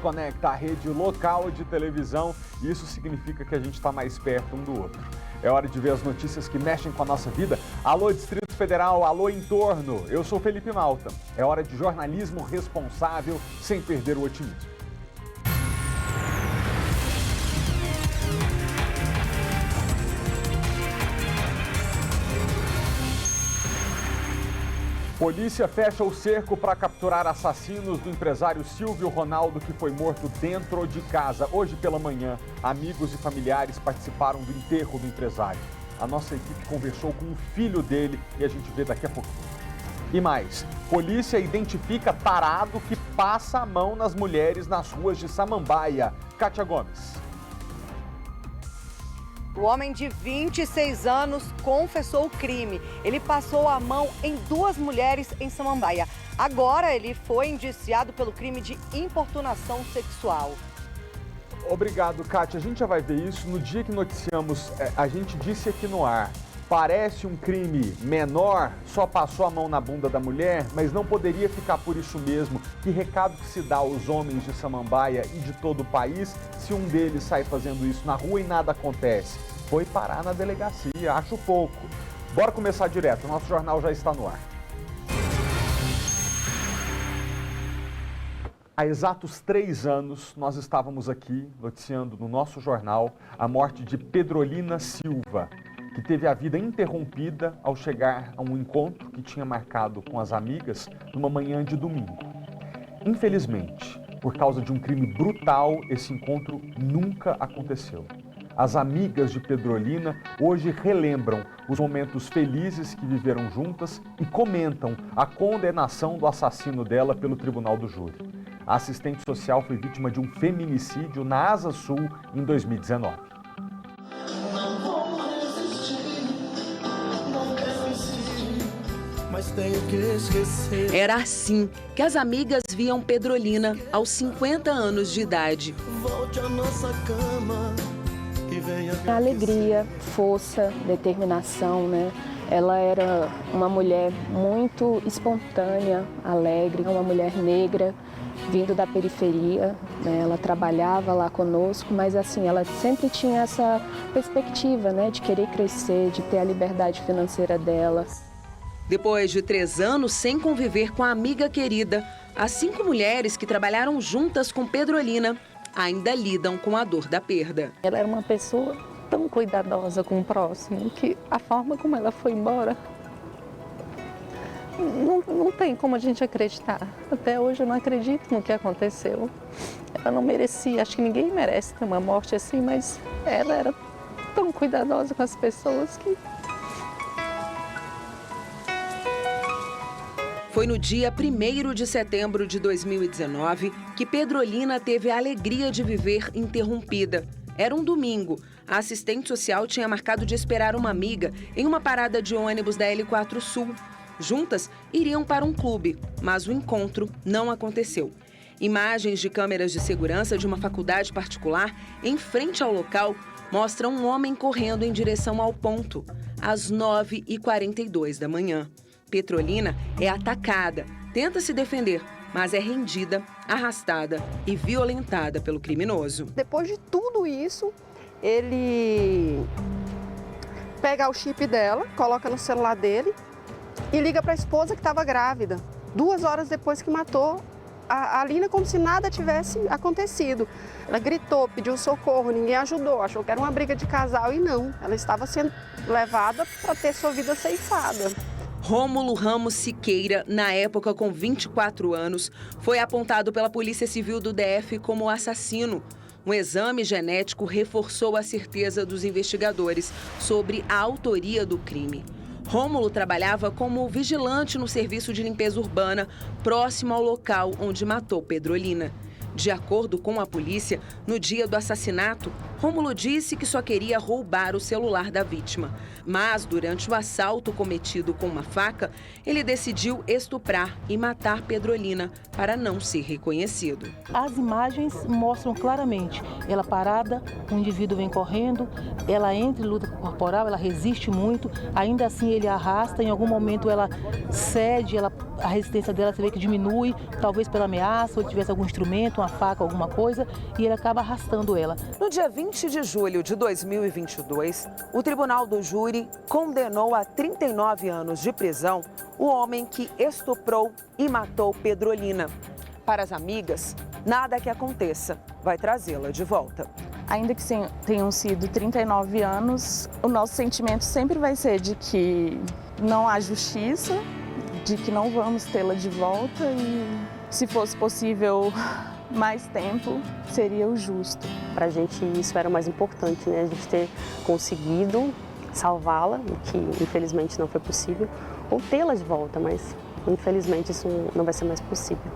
conecta à rede local de televisão e isso significa que a gente está mais perto um do outro. É hora de ver as notícias que mexem com a nossa vida. Alô, Distrito Federal, alô, entorno. Eu sou Felipe Malta. É hora de jornalismo responsável, sem perder o otimismo. Polícia fecha o cerco para capturar assassinos do empresário Silvio Ronaldo, que foi morto dentro de casa. Hoje pela manhã, amigos e familiares participaram do enterro do empresário. A nossa equipe conversou com o filho dele e a gente vê daqui a pouquinho. E mais, polícia identifica tarado que passa a mão nas mulheres nas ruas de Samambaia. Kátia Gomes. O homem de 26 anos confessou o crime. Ele passou a mão em 2 mulheres em Samambaia. Agora ele foi indiciado pelo crime de importunação sexual. Obrigado, Kátia. A gente já vai ver isso. No dia que noticiamos, a gente disse aqui no ar, parece um crime menor, só passou a mão na bunda da mulher, mas não poderia ficar por isso mesmo. Que recado que se dá aos homens de Samambaia e de todo o país se um deles sai fazendo isso na rua e nada acontece? Foi parar na delegacia, acho pouco. Bora começar direto, o nosso jornal já está no ar. Há exatos 3 anos, nós estávamos aqui noticiando no nosso jornal a morte de Pedrolina Silva, que teve a vida interrompida ao chegar a um encontro que tinha marcado com as amigas numa manhã de domingo. Infelizmente, por causa de um crime brutal, esse encontro nunca aconteceu. As amigas de Pedrolina hoje relembram os momentos felizes que viveram juntas e comentam a condenação do assassino dela pelo Tribunal do Júri. A assistente social foi vítima de um feminicídio na Asa Sul em 2019. Era assim que as amigas viam Pedrolina aos 50 anos de idade. Alegria, força, determinação, né? Ela era uma mulher muito espontânea, alegre, uma mulher negra, vindo da periferia, né? Ela trabalhava lá conosco, mas assim, ela sempre tinha essa perspectiva, né? De querer crescer, de ter a liberdade financeira dela. Depois de 3 anos sem conviver com a amiga querida, as 5 mulheres que trabalharam juntas com Pedrolina ainda lidam com a dor da perda. Ela era uma pessoa tão cuidadosa com o próximo que a forma como ela foi embora, não tem como a gente acreditar. Até hoje eu não acredito no que aconteceu. Ela não merecia, acho que ninguém merece ter uma morte assim, mas ela era tão cuidadosa com as pessoas que... Foi no dia 1º de setembro de 2019 que Pedrolina teve a alegria de viver interrompida. Era um domingo. A assistente social tinha marcado de esperar uma amiga em uma parada de ônibus da L4 Sul. Juntas, iriam para um clube, mas o encontro não aconteceu. Imagens de câmeras de segurança de uma faculdade particular em frente ao local mostram um homem correndo em direção ao ponto, às 9h42 da manhã. Pedrolina é atacada, tenta se defender, mas é rendida, arrastada e violentada pelo criminoso. Depois de tudo isso, ele pega o chip dela, coloca no celular dele e liga para a esposa que estava grávida. 2 horas depois que matou a Lina, como se nada tivesse acontecido. Ela gritou, pediu socorro, ninguém ajudou, achou que era uma briga de casal e não. Ela estava sendo levada para ter sua vida ceifada. Rômulo Ramos Siqueira, na época com 24 anos, foi apontado pela Polícia Civil do DF como assassino. Um exame genético reforçou a certeza dos investigadores sobre a autoria do crime. Rômulo trabalhava como vigilante no serviço de limpeza urbana, próximo ao local onde matou Pedrolina. De acordo com a polícia, no dia do assassinato, Rômulo disse que só queria roubar o celular da vítima. Mas, durante o assalto cometido com uma faca, ele decidiu estuprar e matar Pedrolina para não ser reconhecido. As imagens mostram claramente ela parada, o indivíduo vem correndo, ela entra em luta corporal, ela resiste muito, ainda assim ele arrasta, em algum momento ela cede, ela a resistência dela, você vê que diminui, talvez pela ameaça, ou ele tivesse algum instrumento, uma faca, alguma coisa, e ele acaba arrastando ela. No dia 20 de julho de 2022, o Tribunal do Júri condenou a 39 anos de prisão o homem que estuprou e matou Pedrolina. Para as amigas, nada que aconteça vai trazê-la de volta. Ainda que tenham sido 39 anos, o nosso sentimento sempre vai ser de que não há justiça, de que não vamos tê-la de volta e, se fosse possível mais tempo, seria o justo. Para a gente isso era o mais importante, né? A gente ter conseguido salvá-la, o que infelizmente não foi possível, ou tê-la de volta, mas infelizmente isso não vai ser mais possível.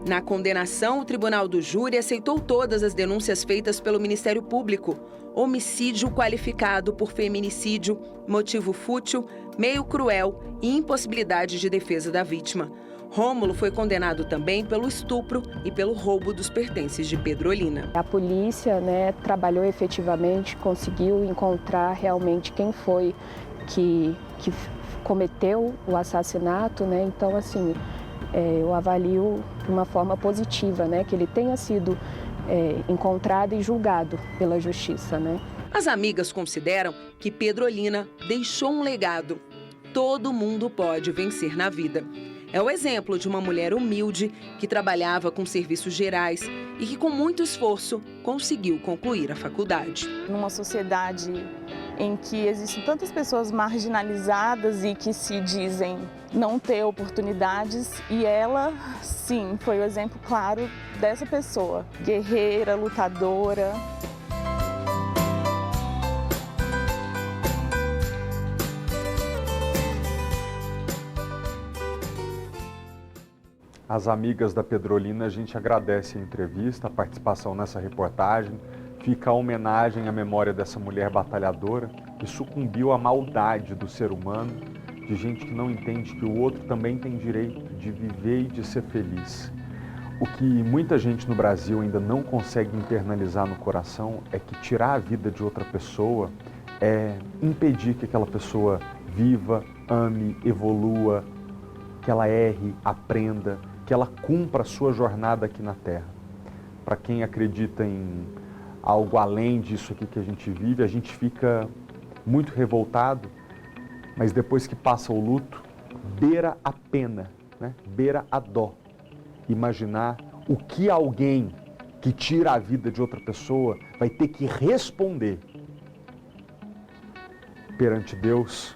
Na condenação, o Tribunal do Júri aceitou todas as denúncias feitas pelo Ministério Público. Homicídio qualificado por feminicídio, motivo fútil, meio cruel e impossibilidade de defesa da vítima. Rômulo foi condenado também pelo estupro e pelo roubo dos pertences de Pedrolina. A polícia, trabalhou efetivamente, conseguiu encontrar realmente quem foi que cometeu o assassinato, Então, assim, eu avalio de uma forma positiva, que ele tenha sido encontrado e julgado pela justiça, As amigas consideram que Pedrolina deixou um legado. Todo mundo pode vencer na vida. É o exemplo de uma mulher humilde que trabalhava com serviços gerais e que, com muito esforço, conseguiu concluir a faculdade. Numa sociedade em que existem tantas pessoas marginalizadas e que se dizem não ter oportunidades, e ela, sim, foi o exemplo claro dessa pessoa, guerreira, lutadora. As amigas da Pedrolina, a gente agradece a entrevista, a participação nessa reportagem. Fica a homenagem à memória dessa mulher batalhadora que sucumbiu à maldade do ser humano, de gente que não entende que o outro também tem direito de viver e de ser feliz. O que muita gente no Brasil ainda não consegue internalizar no coração é que tirar a vida de outra pessoa é impedir que aquela pessoa viva, ame, evolua, que ela erre, aprenda, que ela cumpra a sua jornada aqui na Terra. Para quem acredita em algo além disso aqui que a gente fica muito revoltado, mas depois que passa o luto, beira a pena, beira a dó. Imaginar o que alguém que tira a vida de outra pessoa vai ter que responder perante Deus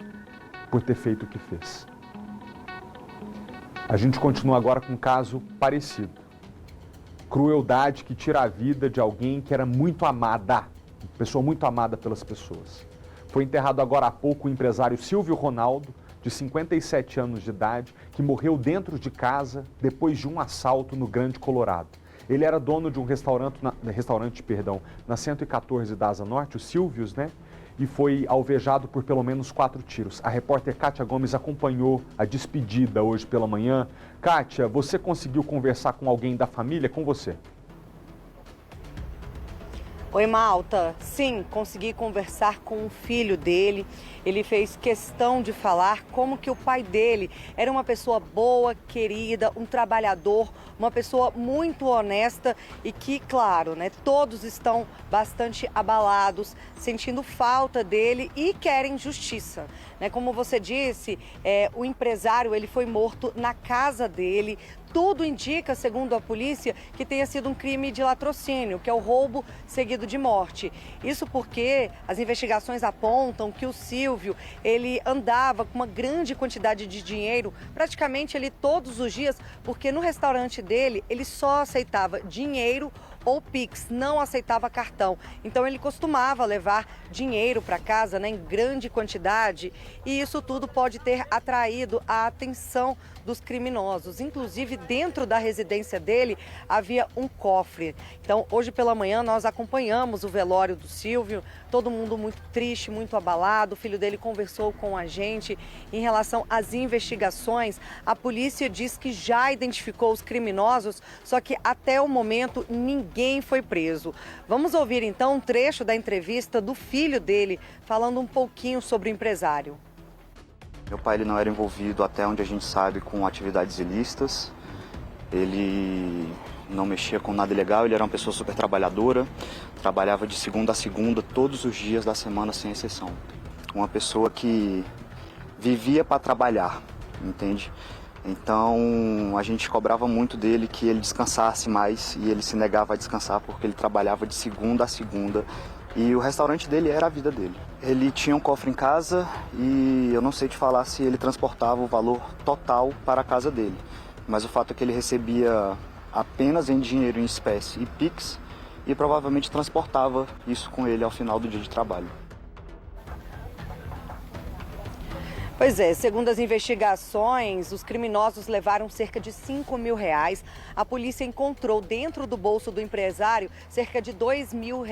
por ter feito o que fez. A gente continua agora com um caso parecido. Crueldade que tira a vida de alguém que era muito amada, pessoa muito amada pelas pessoas. Foi enterrado agora há pouco o empresário Silvio Ronaldo, de 57 anos de idade, que morreu dentro de casa depois de um assalto no Grande Colorado. Ele era dono de um restaurante na 114 da Asa Norte, o Silvios, e foi alvejado por pelo menos 4 tiros. A repórter Kátia Gomes acompanhou a despedida hoje pela manhã. Kátia, você conseguiu conversar com alguém da família? Com você. Oi, Malta. Sim, consegui conversar com o filho dele. Ele fez questão de falar como que o pai dele era uma pessoa boa, querida, um trabalhador, uma pessoa muito honesta e que, claro, todos estão bastante abalados, sentindo falta dele e querem justiça. Como você disse, o empresário ele foi morto na casa dele. Tudo indica, segundo a polícia, que tenha sido um crime de latrocínio, que é o roubo seguido de morte. Isso porque as investigações apontam que o Silvio, ele andava com uma grande quantidade de dinheiro, praticamente ele todos os dias, porque no restaurante dele, ele só aceitava dinheiro ou Pix, não aceitava cartão. Então ele costumava levar dinheiro para casa em grande quantidade e isso tudo pode ter atraído a atenção dos criminosos. Inclusive dentro da residência dele havia um cofre. Então hoje pela manhã nós acompanhamos o velório do Silvio, todo mundo muito triste, muito abalado. O filho dele conversou com a gente em relação às investigações. A polícia diz que já identificou os criminosos, só que até o momento ninguém foi preso. Vamos ouvir então um trecho da entrevista do filho dele falando um pouquinho sobre o empresário. Meu pai ele não era envolvido, até onde a gente sabe, com atividades ilícitas. Ele não mexia com nada ilegal, ele era uma pessoa super trabalhadora, trabalhava de segunda a segunda, todos os dias da semana, sem exceção. Uma pessoa que vivia para trabalhar, entende? Então a gente cobrava muito dele que ele descansasse mais e ele se negava a descansar porque ele trabalhava de segunda a segunda e o restaurante dele era a vida dele. Ele tinha um cofre em casa e eu não sei te falar se ele transportava o valor total para a casa dele, mas o fato é que ele recebia apenas em dinheiro em espécie e Pix e provavelmente transportava isso com ele ao final do dia de trabalho. Pois é, segundo as investigações, os criminosos levaram cerca de R$5 mil. A polícia encontrou dentro do bolso do empresário cerca de R$2 mil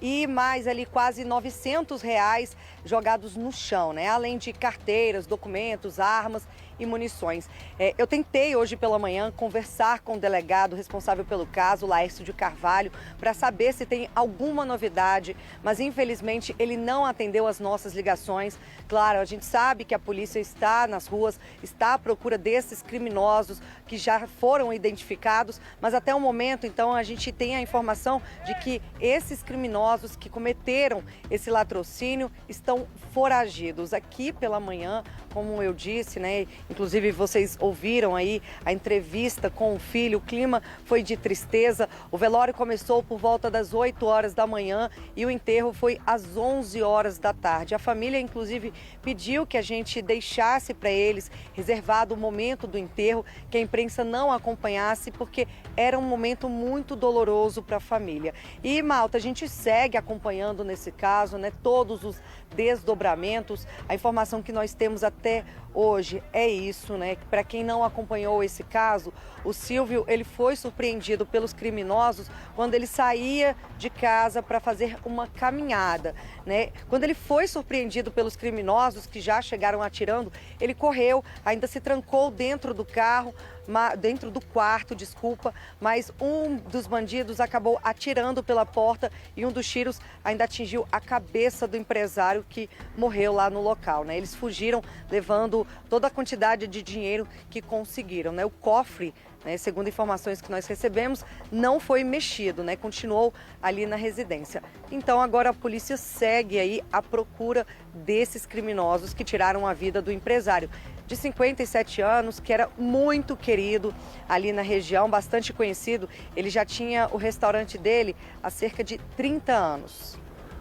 e mais ali quase R$900 jogados no chão, né? Além de carteiras, documentos, armas e munições. Eu tentei hoje pela manhã conversar com o delegado responsável pelo caso, Laércio de Carvalho, para saber se tem alguma novidade, mas infelizmente ele não atendeu as nossas ligações. Claro, a gente sabe que a polícia está nas ruas, está à procura desses criminosos que já foram identificados, mas até o momento, então, a gente tem a informação de que esses criminosos que cometeram esse latrocínio estão foragidos. Aqui pela manhã, como eu disse, né? Inclusive vocês ouviram aí a entrevista com o filho, o clima foi de tristeza. O velório começou por volta das 8 horas da manhã e o enterro foi às 11 horas da tarde. A família, inclusive, pediu que a gente deixasse para eles reservado o momento do enterro, que a imprensa não acompanhasse, porque era um momento muito doloroso para a família. E, Malta, a gente segue acompanhando nesse caso, né, todos os desdobramentos. A informação que nós temos até hoje é isso, né? Para quem não acompanhou esse caso, o Silvio ele foi surpreendido pelos criminosos quando ele saía de casa para fazer uma caminhada, né? Quando ele foi surpreendido pelos criminosos que já chegaram atirando, ele correu, ainda se trancou dentro do carro, dentro do quarto, desculpa, mas um dos bandidos acabou atirando pela porta e um dos tiros ainda atingiu a cabeça do empresário que morreu lá no local, né? Eles fugiram levando toda a quantidade de dinheiro que conseguiram, né? O cofre, né, segundo informações que nós recebemos, não foi mexido, né? Continuou ali na residência. Então agora a polícia segue aí à procura desses criminosos que tiraram a vida do empresário de 57 anos, que era muito querido ali na região, bastante conhecido. Ele já tinha o restaurante dele há cerca de 30 anos.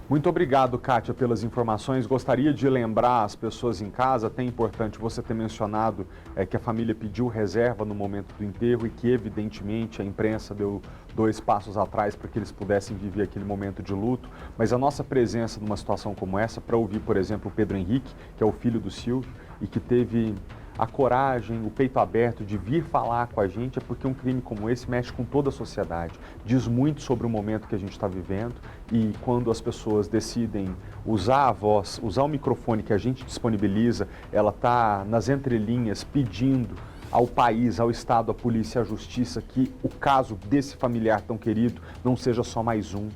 Muito obrigado, Kátia, pelas informações. Gostaria de lembrar as pessoas em casa, até importante você ter mencionado que a família pediu reserva no momento do enterro e que, evidentemente, a imprensa deu 2 passos atrás para que eles pudessem viver aquele momento de luto. Mas a nossa presença numa situação como essa, para ouvir, por exemplo, o Pedro Henrique, que é o filho do Silvio, e que teve a coragem, o peito aberto de vir falar com a gente, é porque um crime como esse mexe com toda a sociedade. Diz muito sobre o momento que a gente está vivendo e quando as pessoas decidem usar a voz, usar o microfone que a gente disponibiliza, ela está nas entrelinhas pedindo ao país, ao Estado, à polícia, à justiça, que o caso desse familiar tão querido não seja só mais um,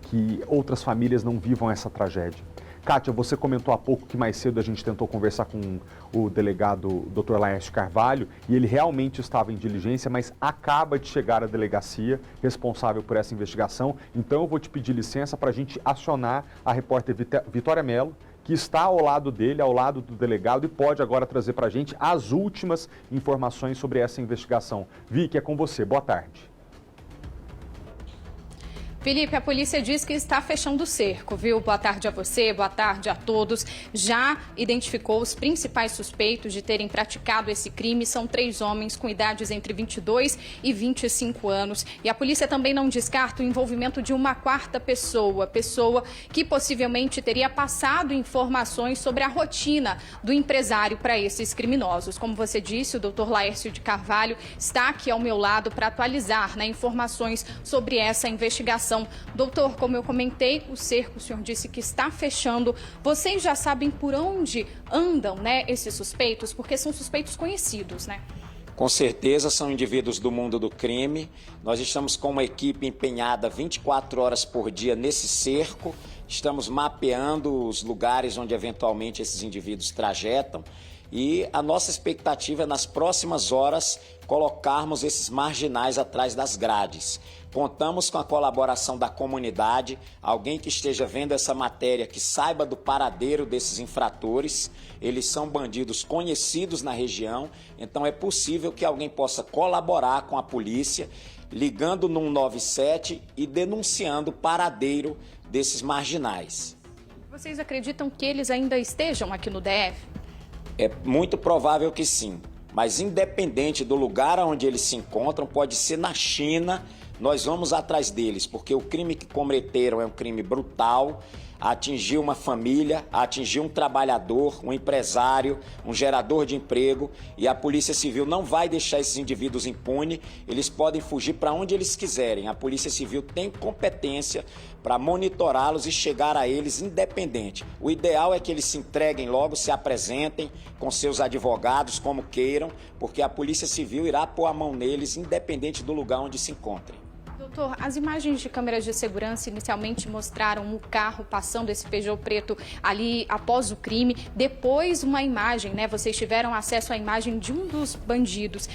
que outras famílias não vivam essa tragédia. Kátia, você comentou há pouco que mais cedo a gente tentou conversar com o delegado Dr. Laércio Carvalho e ele realmente estava em diligência, mas acaba de chegar à delegacia responsável por essa investigação. Então eu vou te pedir licença para a gente acionar a repórter Vitória Mello, que está ao lado dele, ao lado do delegado e pode agora trazer para a gente as últimas informações sobre essa investigação. Vicky, é com você. Boa tarde. Felipe, a polícia diz que está fechando o cerco, viu? Boa tarde a você, boa tarde a todos. Já identificou os principais suspeitos de terem praticado esse crime. São 3 homens com idades entre 22 e 25 anos. E a polícia também não descarta o envolvimento de uma 4ª pessoa que possivelmente teria passado informações sobre a rotina do empresário para esses criminosos. Como você disse, o Dr. Laércio de Carvalho está aqui ao meu lado para atualizar, né, informações sobre essa investigação. Doutor, como eu comentei, o cerco, o senhor disse que está fechando. Vocês já sabem por onde andam, né, esses suspeitos? Porque são suspeitos conhecidos, né? Com certeza são indivíduos do mundo do crime. Nós estamos com uma equipe empenhada 24 horas por dia nesse cerco estamos mapeando os lugares onde eventualmente esses indivíduos trajetam e a nossa expectativa é nas próximas horas colocarmos esses marginais atrás das grades. Contamos com a colaboração da comunidade, alguém que esteja vendo essa matéria, que saiba do paradeiro desses infratores. Eles são bandidos conhecidos na região, então é possível que alguém possa colaborar com a polícia, ligando no 197 e denunciando o paradeiro desses marginais. Vocês acreditam que eles ainda estejam aqui no DF? É muito provável que sim, mas independente do lugar onde eles se encontram, pode ser na China, nós vamos atrás deles, porque o crime que cometeram é um crime brutal, atingiu uma família, atingiu um trabalhador, um empresário, um gerador de emprego, e a Polícia Civil não vai deixar esses indivíduos impunes, eles podem fugir para onde eles quiserem. A Polícia Civil tem competência para monitorá-los e chegar a eles independente. O ideal é que eles se entreguem logo, se apresentem com seus advogados, como queiram, porque a Polícia Civil irá pôr a mão neles, independente do lugar onde se encontrem. Doutor, as imagens de câmeras de segurança inicialmente mostraram o carro passando esse Peugeot preto ali após o crime. Depois uma imagem, né? Vocês tiveram acesso à imagem de um dos bandidos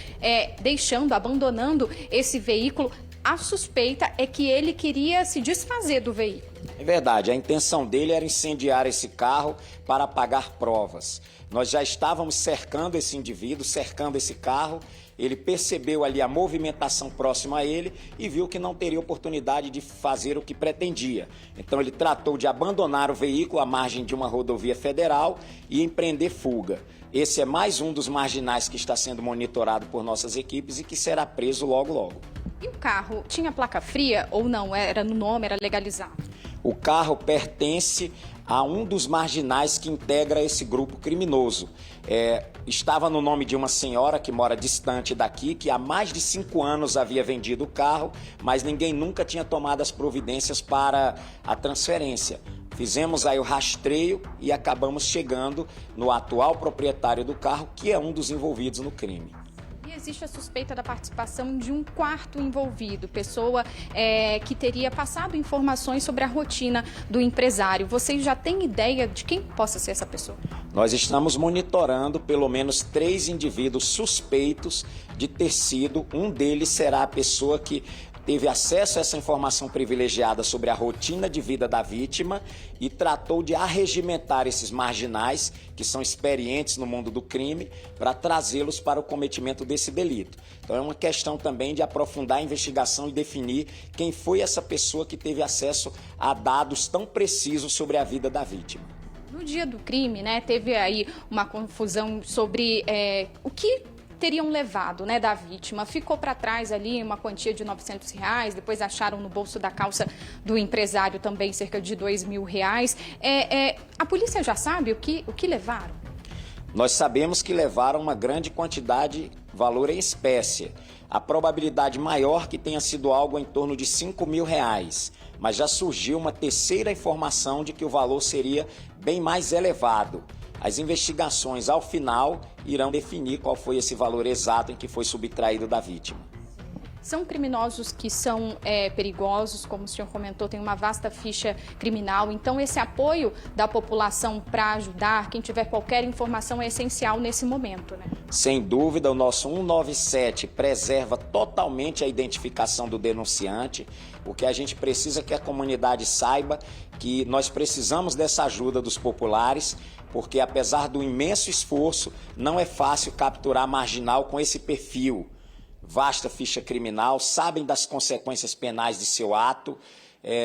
abandonando esse veículo. A suspeita é que ele queria se desfazer do veículo. É verdade, a intenção dele era incendiar esse carro para apagar provas. Nós já estávamos cercando esse indivíduo, cercando esse carro. Ele percebeu ali a movimentação próxima a ele e viu que não teria oportunidade de fazer o que pretendia. Então ele tratou de abandonar o veículo à margem de uma rodovia federal e empreender fuga. Esse é mais um dos marginais que está sendo monitorado por nossas equipes e que será preso logo, logo. E o carro tinha placa fria ou não? Era no nome, era legalizado? O carro pertence a um dos marginais que integra esse grupo criminoso. Estava no nome de uma senhora que mora distante daqui, que há mais de 5 anos havia vendido o carro, mas ninguém nunca tinha tomado as providências para a transferência. Fizemos aí o rastreio e acabamos chegando no atual proprietário do carro, que é um dos envolvidos no crime. E existe a suspeita da participação de um quarto envolvido, pessoa que teria passado informações sobre a rotina do empresário. Vocês já têm ideia de quem possa ser essa pessoa? Nós estamos monitorando pelo menos 3 indivíduos suspeitos de ter sido. Um deles será a pessoa que teve acesso a essa informação privilegiada sobre a rotina de vida da vítima e tratou de arregimentar esses marginais, que são experientes no mundo do crime, para trazê-los para o cometimento desse delito. Então é uma questão também de aprofundar a investigação e definir quem foi essa pessoa que teve acesso a dados tão precisos sobre a vida da vítima. No dia do crime, né, teve aí uma confusão sobre o que teriam levado, né, da vítima. Ficou para trás ali uma quantia de R$900, depois acharam no bolso da calça do empresário também cerca de R$2.000. A polícia já sabe o que levaram? Nós sabemos que levaram uma grande quantidade, valor em espécie. A probabilidade maior que tenha sido algo em torno de R$5.000, mas já surgiu uma terceira informação de que o valor seria bem mais elevado. As investigações, ao final, irão definir qual foi esse valor exato em que foi subtraído da vítima. São criminosos que são perigosos, como o senhor comentou, tem uma vasta ficha criminal. Então, esse apoio da população para ajudar, quem tiver qualquer informação, é essencial nesse momento, né? Sem dúvida, o nosso 197 preserva totalmente a identificação do denunciante. O que a gente precisa é que a comunidade saiba que nós precisamos dessa ajuda dos populares, porque apesar do imenso esforço, não é fácil capturar marginal com esse perfil. Vasta ficha criminal, sabem das consequências penais de seu ato,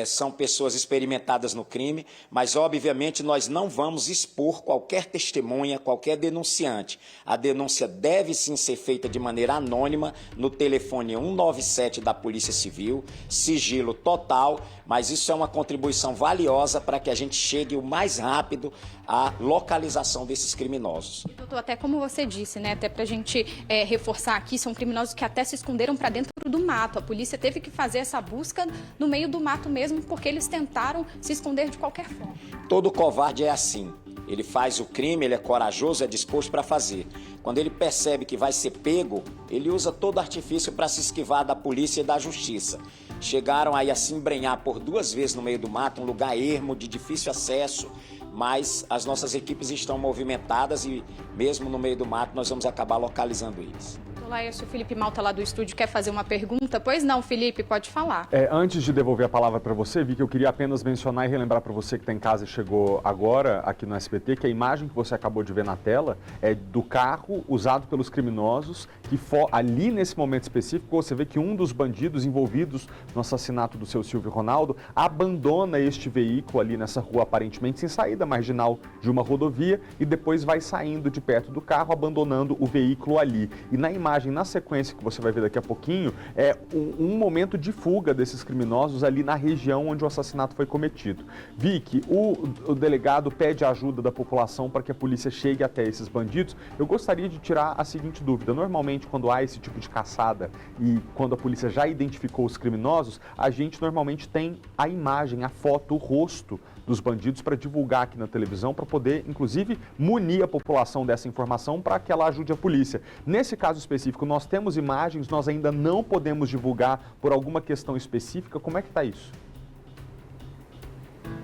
são pessoas experimentadas no crime, mas obviamente nós não vamos expor qualquer testemunha, qualquer denunciante. A denúncia deve sim ser feita de maneira anônima no telefone 197 da Polícia Civil, sigilo total, mas isso é uma contribuição valiosa para que a gente chegue o mais rápido à localização desses criminosos. Doutor, até como você disse, né, até para a gente reforçar aqui, são criminosos que até se esconderam para dentro do mato. A polícia teve que fazer essa busca no meio do mato mesmo, porque eles tentaram se esconder de qualquer forma. Todo covarde é assim. Ele faz o crime, ele é corajoso, é disposto para fazer. Quando ele percebe que vai ser pego, ele usa todo artifício para se esquivar da polícia e da justiça. chegaram aí a se embrenhar por 2 vezes no meio do mato, um lugar ermo, de difícil acesso, mas as nossas equipes estão movimentadas e mesmo no meio do mato nós vamos acabar localizando eles. Laércio, o Felipe Malta lá do estúdio quer fazer uma pergunta? Pois não, Felipe, pode falar. Antes de devolver a palavra para você, Vicky, eu queria apenas mencionar e relembrar para você que está em casa e chegou agora aqui no SBT, que a imagem que você acabou de ver na tela é do carro usado pelos criminosos, que ali nesse momento específico você vê que um dos bandidos envolvidos no assassinato do seu Silvio Ronaldo abandona este veículo ali nessa rua aparentemente sem saída marginal de uma rodovia e depois vai saindo de perto do carro, abandonando o veículo ali. E na imagem, na sequência que você vai ver daqui a pouquinho, é um momento de fuga desses criminosos ali na região onde o assassinato foi cometido. Vicky, o delegado pede a ajuda da população para que a polícia chegue até esses bandidos. Eu gostaria de tirar a seguinte dúvida. Normalmente, quando há esse tipo de caçada e quando a polícia já identificou os criminosos, a gente normalmente tem a imagem, a foto, o rosto dos bandidos para divulgar aqui na televisão, para poder, inclusive, munir a população dessa informação para que ela ajude a polícia. Nesse caso específico, nós temos imagens, nós ainda não podemos divulgar por alguma questão específica. Como é que está isso?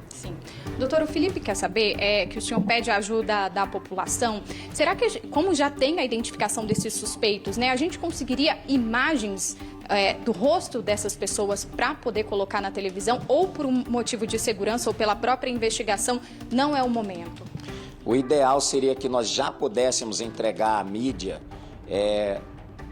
Sim. Doutor, o Felipe quer saber que o senhor pede a ajuda da população. Será que, como já tem a identificação desses suspeitos, né, a gente conseguiria imagens do rosto dessas pessoas para poder colocar na televisão, ou por um motivo de segurança ou pela própria investigação, não é o momento? O ideal seria que nós já pudéssemos entregar à mídia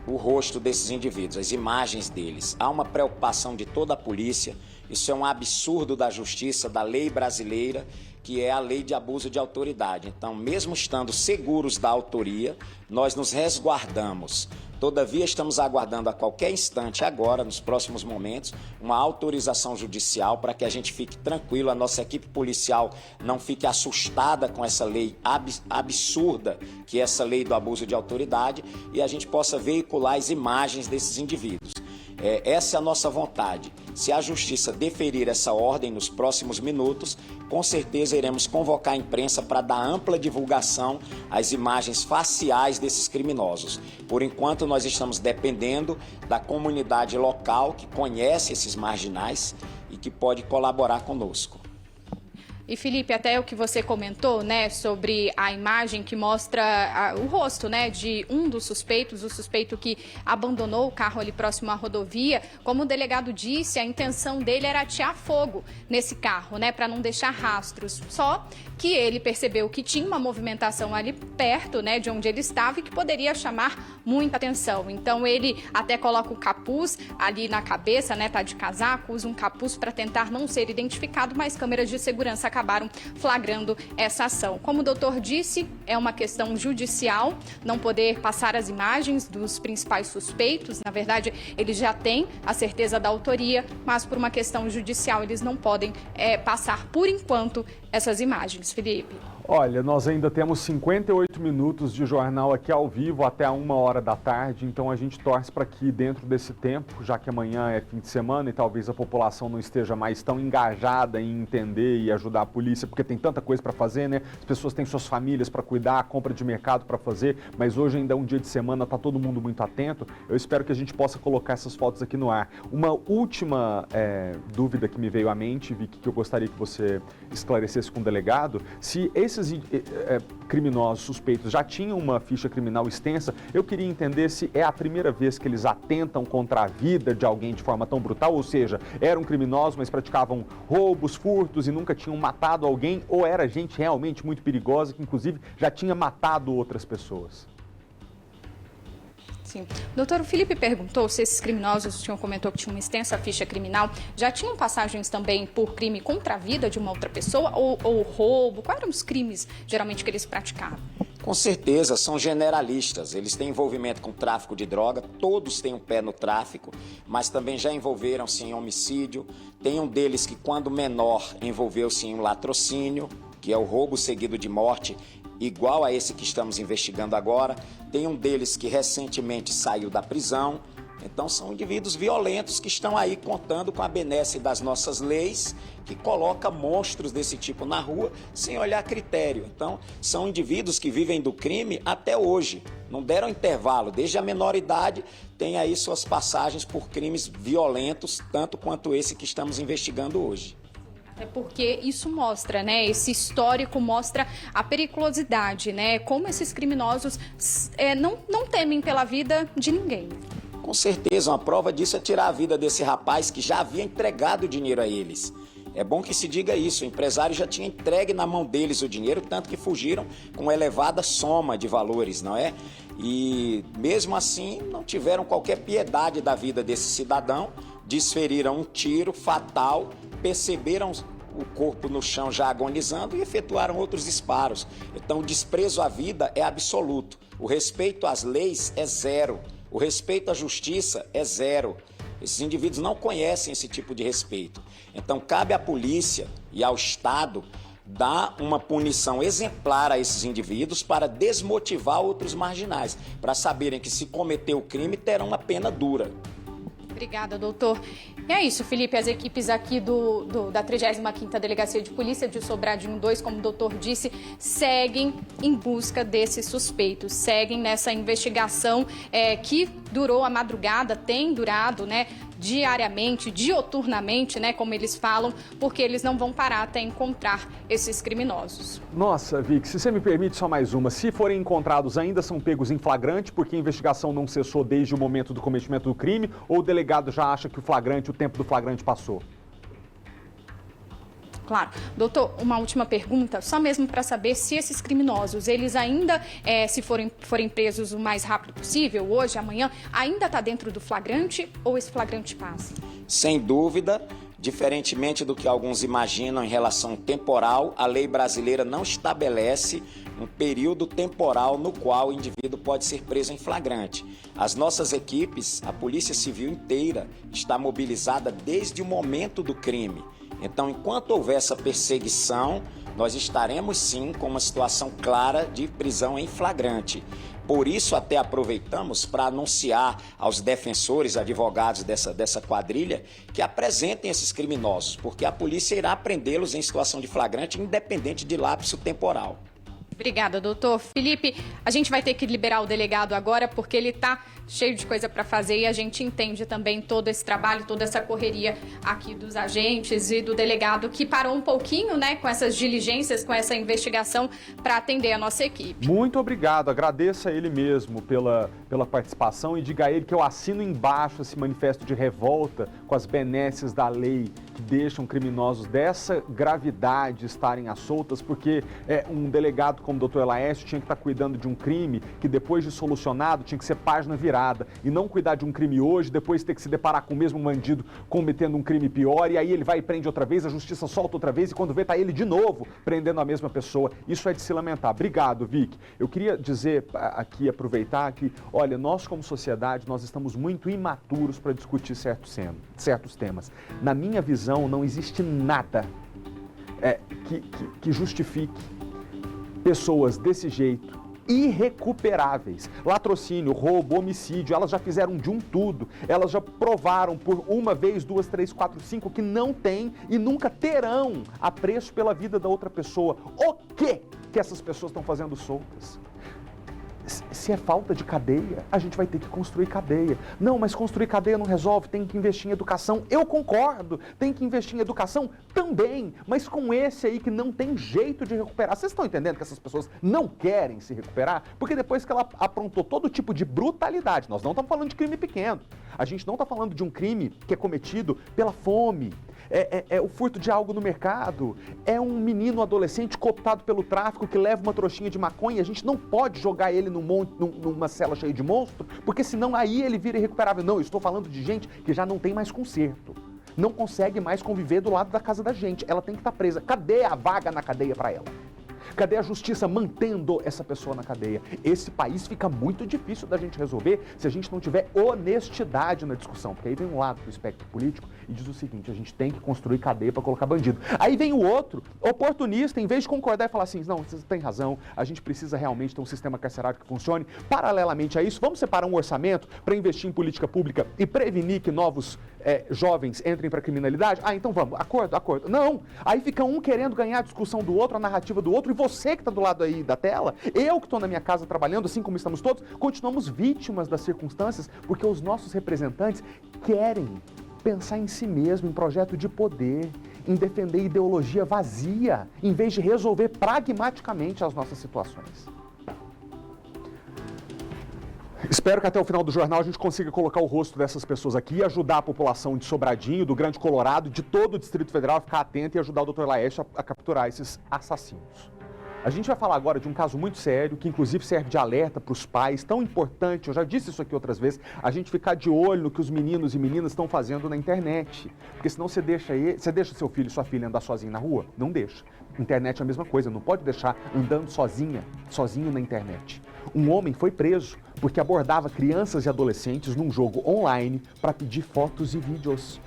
o rosto desses indivíduos, as imagens deles. Há uma preocupação de toda a polícia, isso é um absurdo da justiça, da lei brasileira, que é a lei de abuso de autoridade. Então, mesmo estando seguros da autoria, nós nos resguardamos. Todavia, estamos aguardando a qualquer instante agora, nos próximos momentos, uma autorização judicial para que a gente fique tranquilo, a nossa equipe policial não fique assustada com essa lei absurda, que é essa lei do abuso de autoridade, e a gente possa veicular as imagens desses indivíduos. Essa é a nossa vontade. Se a justiça deferir essa ordem nos próximos minutos, com certeza iremos convocar a imprensa para dar ampla divulgação às imagens faciais desses criminosos. Por enquanto, nós estamos dependendo da comunidade local que conhece esses marginais e que pode colaborar conosco. E Felipe, até o que você comentou, né, sobre a imagem que mostra o rosto, né, de um dos suspeitos, o suspeito que abandonou o carro ali próximo à rodovia. Como o delegado disse, a intenção dele era atear fogo nesse carro, né, para não deixar rastros. Só que ele percebeu que tinha uma movimentação ali perto, né, de onde ele estava e que poderia chamar muita atenção. Então ele até coloca o capuz ali na cabeça, né, tá de casaco, usa um capuz para tentar não ser identificado, mas câmeras de segurança acabaram flagrando essa ação. Como o doutor disse, é uma questão judicial não poder passar as imagens dos principais suspeitos. Na verdade, eles já têm a certeza da autoria, mas por uma questão judicial eles não podem passar, por enquanto, essas imagens. Felipe. Olha, nós ainda temos 58 minutos de jornal aqui ao vivo até a 13h, então a gente torce para que dentro desse tempo, já que amanhã é fim de semana e talvez a população não esteja mais tão engajada em entender e ajudar a polícia, porque tem tanta coisa para fazer, né? As pessoas têm suas famílias para cuidar, a compra de mercado para fazer, mas hoje ainda é um dia de semana, tá todo mundo muito atento. Eu espero que a gente possa colocar essas fotos aqui no ar. Uma última dúvida que me veio à mente, Vicky, que eu gostaria que você esclarecesse com o delegado, se esses criminosos suspeitos já tinham uma ficha criminal extensa, eu queria entender se é a primeira vez que eles atentam contra a vida de alguém de forma tão brutal, ou seja, eram criminosos, mas praticavam roubos, furtos e nunca tinham matado alguém, ou era gente realmente muito perigosa que inclusive já tinha matado outras pessoas. Sim. Doutor, o Felipe perguntou se esses criminosos, o senhor comentou que tinha uma extensa ficha criminal, já tinham passagens também por crime contra a vida de uma outra pessoa ou roubo? Quais eram os crimes, geralmente, que eles praticavam? Com certeza, são generalistas. Eles têm envolvimento com tráfico de droga, todos têm um pé no tráfico, mas também já envolveram-se em homicídio. Tem um deles que, quando menor, envolveu-se em um latrocínio, que é o roubo seguido de morte, igual a esse que estamos investigando agora. Tem um deles que recentemente saiu da prisão. Então são indivíduos violentos que estão aí contando com a benesse das nossas leis, que coloca monstros desse tipo na rua sem olhar critério. Então são indivíduos que vivem do crime até hoje. não deram intervalo. Desde a menoridade tem aí suas passagens por crimes violentos, tanto quanto esse que estamos investigando hoje. É porque isso mostra, né? Esse histórico mostra a periculosidade, né? Como esses criminosos não temem pela vida de ninguém. Com certeza, uma prova disso é tirar a vida desse rapaz que já havia entregado o dinheiro a eles. É bom que se diga isso, o empresário já tinha entregue na mão deles o dinheiro, tanto que fugiram com elevada soma de valores, não é? E mesmo assim não tiveram qualquer piedade da vida desse cidadão, desferiram um tiro fatal, perceberam o corpo no chão já agonizando e efetuaram outros disparos. Então o desprezo à vida é absoluto, o respeito às leis é zero, o respeito à justiça é zero. Esses indivíduos não conhecem esse tipo de respeito. Então cabe à polícia e ao Estado dar uma punição exemplar a esses indivíduos para desmotivar outros marginais, para saberem que se cometer o crime terão uma pena dura. Obrigada, doutor. E é isso, Felipe, as equipes aqui da 35ª Delegacia de Polícia de Sobradinho 2, como o doutor disse, seguem em busca desses suspeitos, seguem nessa investigação que durou a madrugada, tem durado, né, diariamente, dioturnamente, né, como eles falam, porque eles não vão parar até encontrar esses criminosos. Nossa, Vic, se você me permite só mais uma, se forem encontrados ainda são pegos em flagrante, porque a investigação não cessou desde o momento do cometimento do crime, ou o delegado já acha que o tempo do flagrante passou? Claro. Doutor, uma última pergunta, só mesmo para saber se esses criminosos, eles ainda, se forem presos o mais rápido possível, hoje, amanhã, ainda está dentro do flagrante ou esse flagrante passa? Sem dúvida, diferentemente do que alguns imaginam em relação temporal, a lei brasileira não estabelece um período temporal no qual o indivíduo pode ser preso em flagrante. As nossas equipes, a Polícia Civil inteira, está mobilizada desde o momento do crime. Então, enquanto houver essa perseguição, nós estaremos sim com uma situação clara de prisão em flagrante. Por isso, até aproveitamos para anunciar aos defensores, advogados dessa quadrilha, que apresentem esses criminosos, porque a polícia irá prendê-los em situação de flagrante, independente de lapso temporal. Obrigada, doutor. Felipe, a gente vai ter que liberar o delegado agora porque ele está cheio de coisa para fazer e a gente entende também todo esse trabalho, toda essa correria aqui dos agentes e do delegado que parou um pouquinho, né, com essas diligências, com essa investigação para atender a nossa equipe. Muito obrigado, agradeço a ele mesmo pela participação e diga a ele que eu assino embaixo esse manifesto de revolta com as benesses da lei que deixam criminosos dessa gravidade estarem às soltas, porque um delegado como o doutor Laércio tinha que estar cuidando de um crime que depois de solucionado tinha que ser página virada e não cuidar de um crime hoje, depois ter que se deparar com o mesmo bandido cometendo um crime pior e aí ele vai e prende outra vez, a justiça solta outra vez e quando vê tá ele de novo prendendo a mesma pessoa. Isso é de se lamentar. Obrigado, Vic. Eu queria dizer aqui, aproveitar que, olha, nós como sociedade, nós estamos muito imaturos para discutir certos temas. Na minha visão, não existe nada que justifique pessoas desse jeito, irrecuperáveis. Latrocínio, roubo, homicídio, elas já fizeram de um tudo. Elas já provaram por uma vez, 2, 3, 4, 5 que não tem e nunca terão apreço pela vida da outra pessoa. O que essas pessoas estão fazendo soltas? Se é falta de cadeia, a gente vai ter que construir cadeia. Não, mas construir cadeia não resolve, tem que investir em educação. Eu concordo, tem que investir em educação também, mas com esse aí que não tem jeito de recuperar. Vocês estão entendendo que essas pessoas não querem se recuperar? Porque depois que ela aprontou todo tipo de brutalidade, nós não estamos falando de crime pequeno, a gente não está falando de um crime que é cometido pela fome, é o furto de algo no mercado, é um menino adolescente cooptado pelo tráfico que leva uma trouxinha de maconha, a gente não pode jogar ele numa cela cheia de monstro, porque senão aí ele vira irrecuperável. Não, eu estou falando de gente que já não tem mais conserto, não consegue mais conviver do lado da casa da gente, ela tem que estar presa. Cadê a vaga na cadeia para ela? Cadê a justiça mantendo essa pessoa na cadeia? Esse país fica muito difícil da gente resolver se a gente não tiver honestidade na discussão. Porque aí vem um lado do espectro político e diz o seguinte, a gente tem que construir cadeia para colocar bandido. Aí vem o outro, oportunista, em vez de concordar e falar assim, não, você tem razão, a gente precisa realmente ter um sistema carcerário que funcione. Paralelamente a isso, vamos separar um orçamento para investir em política pública e prevenir que novos jovens entrem para a criminalidade? Ah, então vamos, acordo. Não, aí fica um querendo ganhar a discussão do outro, a narrativa do outro, e você que está do lado aí da tela, eu que estou na minha casa trabalhando, assim como estamos todos, continuamos vítimas das circunstâncias, porque os nossos representantes querem pensar em si mesmo, em projeto de poder, em defender ideologia vazia, em vez de resolver pragmaticamente as nossas situações. Espero que até o final do jornal a gente consiga colocar o rosto dessas pessoas aqui e ajudar a população de Sobradinho, do Grande Colorado, de todo o Distrito Federal a ficar atenta e ajudar o Dr. Laércio a capturar esses assassinos. A gente vai falar agora de um caso muito sério, que inclusive serve de alerta para os pais, tão importante, eu já disse isso aqui outras vezes, a gente ficar de olho no que os meninos e meninas estão fazendo na internet. Porque senão você deixa seu filho e sua filha andar sozinho na rua? Não deixa. Internet é a mesma coisa, não pode deixar andando sozinho na internet. Um homem foi preso porque abordava crianças e adolescentes num jogo online para pedir fotos e vídeos.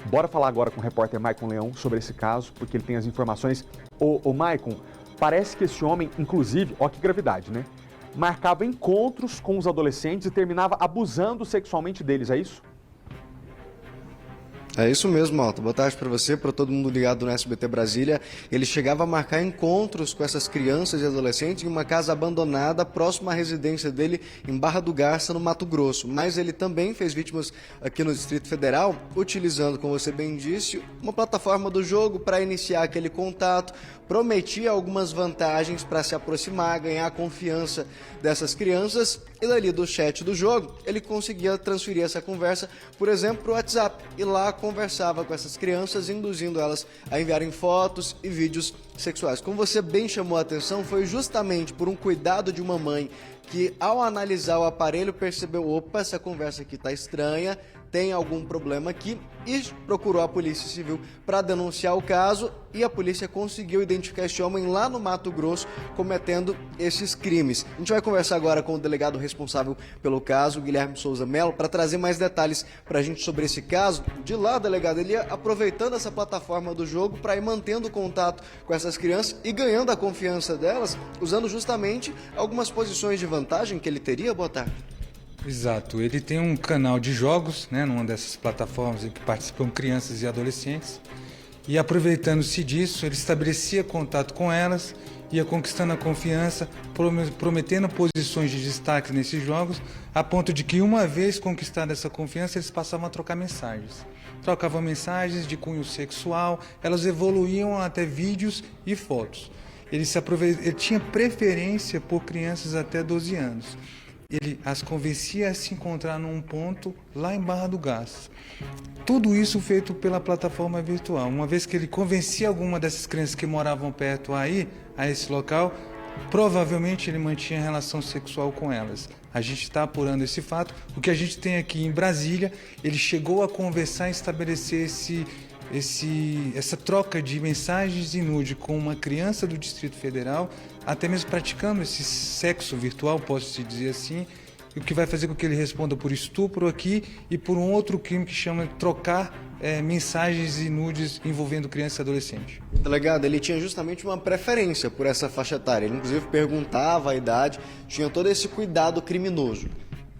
Bora falar agora com o repórter Maicon Leão sobre esse caso, porque ele tem as informações. Ô Maicon, parece que esse homem, inclusive, ó que gravidade, né? Marcava encontros com os adolescentes e terminava abusando sexualmente deles, é isso? É isso mesmo, Malta. Boa tarde para você, para todo mundo ligado no SBT Brasília. Ele chegava a marcar encontros com essas crianças e adolescentes em uma casa abandonada próxima à residência dele em Barra do Garça, no Mato Grosso. Mas ele também fez vítimas aqui no Distrito Federal, utilizando, como você bem disse, uma plataforma do jogo para iniciar aquele contato. Prometia algumas vantagens para se aproximar, ganhar a confiança dessas crianças. E dali do chat do jogo, ele conseguia transferir essa conversa, por exemplo, para o WhatsApp. E lá conversava com essas crianças, induzindo elas a enviarem fotos e vídeos sexuais. Como você bem chamou a atenção, foi justamente por um cuidado de uma mãe que, ao analisar o aparelho, percebeu, opa, essa conversa aqui está estranha, tem algum problema aqui, e procurou a Polícia Civil para denunciar o caso, e a polícia conseguiu identificar esse homem lá no Mato Grosso cometendo esses crimes. A gente vai conversar agora com o delegado responsável pelo caso, Guilherme Souza Melo, para trazer mais detalhes para a gente sobre esse caso. De lá, delegado, ele ia aproveitando essa plataforma do jogo para ir mantendo contato com essas crianças e ganhando a confiança delas, usando justamente algumas posições de vantagem que ele teria. Boa tarde. Exato, ele tem um canal de jogos, né, numa dessas plataformas em que participam crianças e adolescentes, e aproveitando-se disso, ele estabelecia contato com elas, ia conquistando a confiança, prometendo posições de destaque nesses jogos, a ponto de que, uma vez conquistada essa confiança, eles passavam a trocar mensagens. Trocavam mensagens de cunho sexual, elas evoluíam até vídeos e fotos. Ele tinha preferência por crianças até 12 anos. Ele as convencia a se encontrar num ponto lá em Barra do Garça. Tudo isso feito pela plataforma virtual. Uma vez que ele convencia alguma dessas crianças que moravam perto a esse local, provavelmente ele mantinha relação sexual com elas. A gente está apurando esse fato. O que a gente tem aqui em Brasília, ele chegou a conversar e estabelecer essa troca de mensagens e nude com uma criança do Distrito Federal, até mesmo praticando esse sexo virtual, posso dizer assim, o que vai fazer com que ele responda por estupro aqui e por um outro crime que chama de trocar mensagens e nudes envolvendo criança e adolescente. Delegado, ele tinha justamente uma preferência por essa faixa etária. Ele inclusive perguntava a idade, tinha todo esse cuidado criminoso.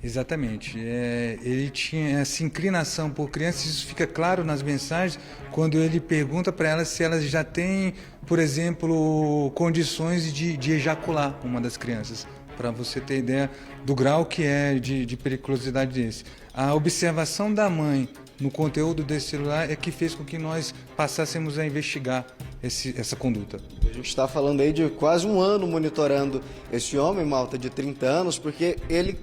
Exatamente. Ele tinha essa inclinação por crianças, isso fica claro nas mensagens, quando ele pergunta para elas se elas já têm, por exemplo, condições de ejacular uma das crianças, para você ter ideia do grau que é de periculosidade desse. A observação da mãe no conteúdo desse celular é que fez com que nós passássemos a investigar essa conduta. A gente está falando aí de quase um ano monitorando esse homem, Malta, de 30 anos, porque ele,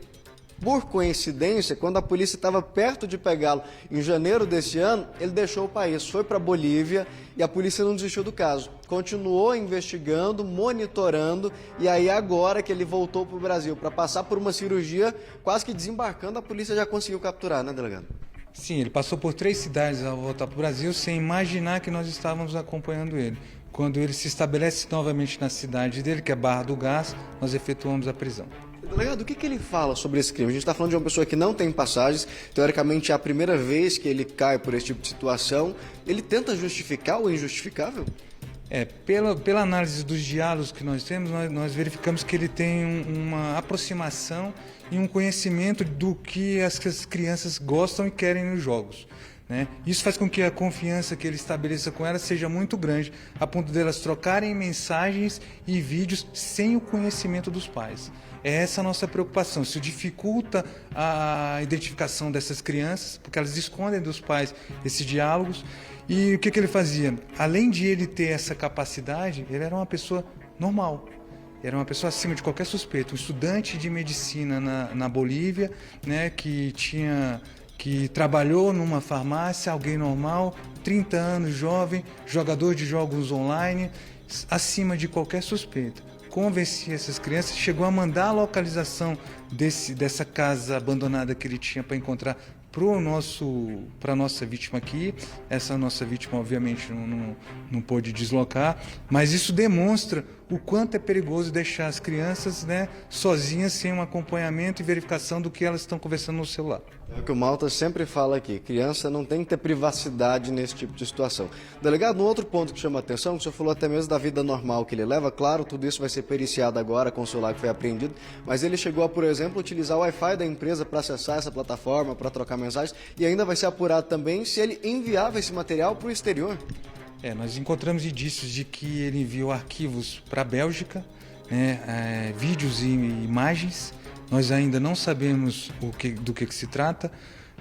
por coincidência, quando a polícia estava perto de pegá-lo em janeiro desse ano, ele deixou o país, foi para a Bolívia e a polícia não desistiu do caso. Continuou investigando, monitorando, e aí agora que ele voltou para o Brasil para passar por uma cirurgia, quase que desembarcando, a polícia já conseguiu capturar, né, delegado? Sim, ele passou por 3 cidades ao voltar para o Brasil sem imaginar que nós estávamos acompanhando ele. Quando ele se estabelece novamente na cidade dele, que é Barra do Garça, nós efetuamos a prisão. Delegado, o que ele fala sobre esse crime? A gente está falando de uma pessoa que não tem passagens, teoricamente é a primeira vez que ele cai por esse tipo de situação. Ele tenta justificar o injustificável? Pela análise dos diálogos que nós temos, nós verificamos que ele tem uma aproximação e um conhecimento do que as crianças gostam e querem nos jogos. né? Isso faz com que a confiança que ele estabeleça com elas seja muito grande, a ponto delas trocarem mensagens e vídeos sem o conhecimento dos pais. É essa a nossa preocupação. Isso dificulta a identificação dessas crianças, porque elas escondem dos pais esses diálogos. E o que ele fazia? Além de ele ter essa capacidade, ele era uma pessoa normal. Era uma pessoa acima de qualquer suspeito. Um estudante de medicina na Bolívia, né, que trabalhou numa farmácia, alguém normal, 30 anos, jovem, jogador de jogos online, acima de qualquer suspeita. Convencia essas crianças, chegou a mandar a localização dessa casa abandonada que ele tinha para encontrar para a nossa vítima aqui. Essa nossa vítima, obviamente, não pôde deslocar, mas isso demonstra o quanto é perigoso deixar as crianças, né, sozinhas, sem um acompanhamento e verificação do que elas estão conversando no celular. É o que o Malta sempre fala aqui, criança não tem que ter privacidade nesse tipo de situação. Delegado, um outro ponto que chama a atenção, que o senhor falou até mesmo da vida normal que ele leva, claro, tudo isso vai ser periciado agora com o celular que foi apreendido, mas ele chegou a, por exemplo, utilizar o Wi-Fi da empresa para acessar essa plataforma, para trocar mensagens, e ainda vai ser apurado também se ele enviava esse material para o exterior. Nós encontramos indícios de que ele enviou arquivos para a Bélgica, né, vídeos e imagens. Nós ainda não sabemos do que se trata,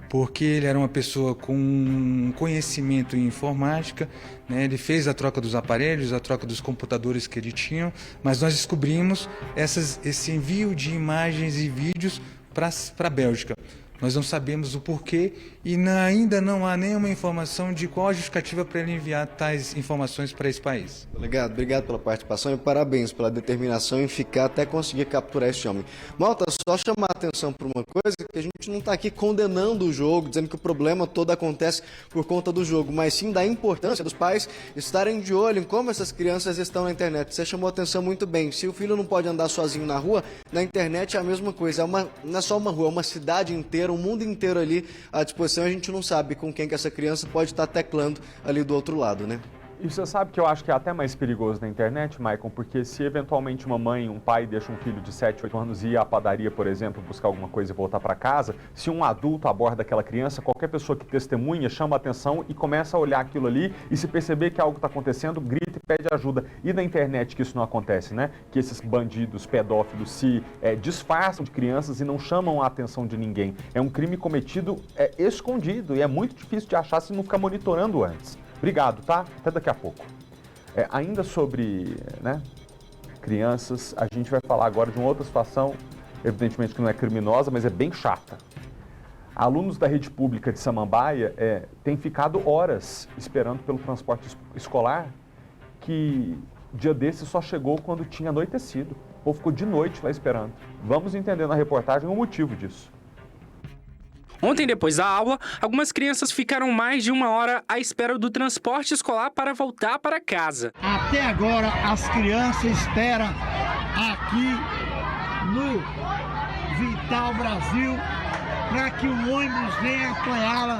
porque ele era uma pessoa com conhecimento em informática, né, ele fez a troca dos aparelhos, a troca dos computadores que ele tinha, mas nós descobrimos esse envio de imagens e vídeos para a Bélgica. Nós não sabemos o porquê e ainda não há nenhuma informação de qual a justificativa para ele enviar tais informações para esse país. Obrigado pela participação e parabéns pela determinação em ficar até conseguir capturar esse homem. Malta, só chamar a atenção para uma coisa, que a gente não está aqui condenando o jogo, dizendo que o problema todo acontece por conta do jogo, mas sim da importância dos pais estarem de olho em como essas crianças estão na internet. Você chamou a atenção muito bem. Se o filho não pode andar sozinho na rua, na internet é a mesma coisa. Não é só uma rua, é uma cidade inteira, o mundo inteiro ali à disposição, a gente não sabe com quem que essa criança pode estar teclando ali do outro lado, né? E você sabe que eu acho que é até mais perigoso na internet, Maicon, porque se eventualmente uma mãe, um pai deixa um filho de 7, 8 anos ir à padaria, por exemplo, buscar alguma coisa e voltar para casa, se um adulto aborda aquela criança, qualquer pessoa que testemunha chama a atenção e começa a olhar aquilo ali e se perceber que algo está acontecendo, grita e pede ajuda. E na internet que isso não acontece, né? Que esses bandidos, pedófilos se disfarçam de crianças e não chamam a atenção de ninguém. É um crime cometido escondido e é muito difícil de achar se não ficar monitorando antes. Obrigado, tá? Até daqui a pouco. Ainda sobre crianças, a gente vai falar agora de uma outra situação, evidentemente que não é criminosa, mas é bem chata. Alunos da rede pública de Samambaia têm ficado horas esperando pelo transporte escolar, que dia desse só chegou quando tinha anoitecido. O povo ficou de noite lá esperando. Vamos entender na reportagem o motivo disso. Ontem, depois da aula, algumas crianças ficaram mais de 1 hora à espera do transporte escolar para voltar para casa. Até agora, as crianças esperam aqui no Vital Brasil para que o ônibus venha apoiá-la,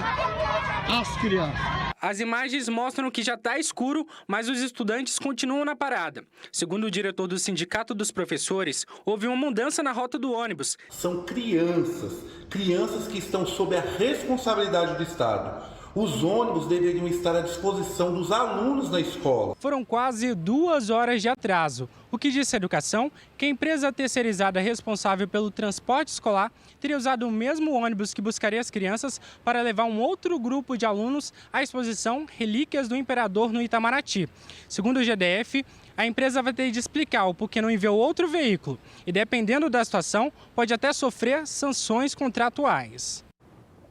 as crianças. As imagens mostram que já está escuro, mas os estudantes continuam na parada. Segundo o diretor do Sindicato dos Professores, houve uma mudança na rota do ônibus. São crianças que estão sob a responsabilidade do Estado. Os ônibus deveriam estar à disposição dos alunos na escola. Foram quase 2 horas de atraso. O que disse a educação? Que a empresa terceirizada responsável pelo transporte escolar teria usado o mesmo ônibus que buscaria as crianças para levar um outro grupo de alunos à exposição Relíquias do Imperador no Itamaraty. Segundo o GDF, a empresa vai ter de explicar o porquê não enviou outro veículo e, dependendo da situação, pode até sofrer sanções contratuais.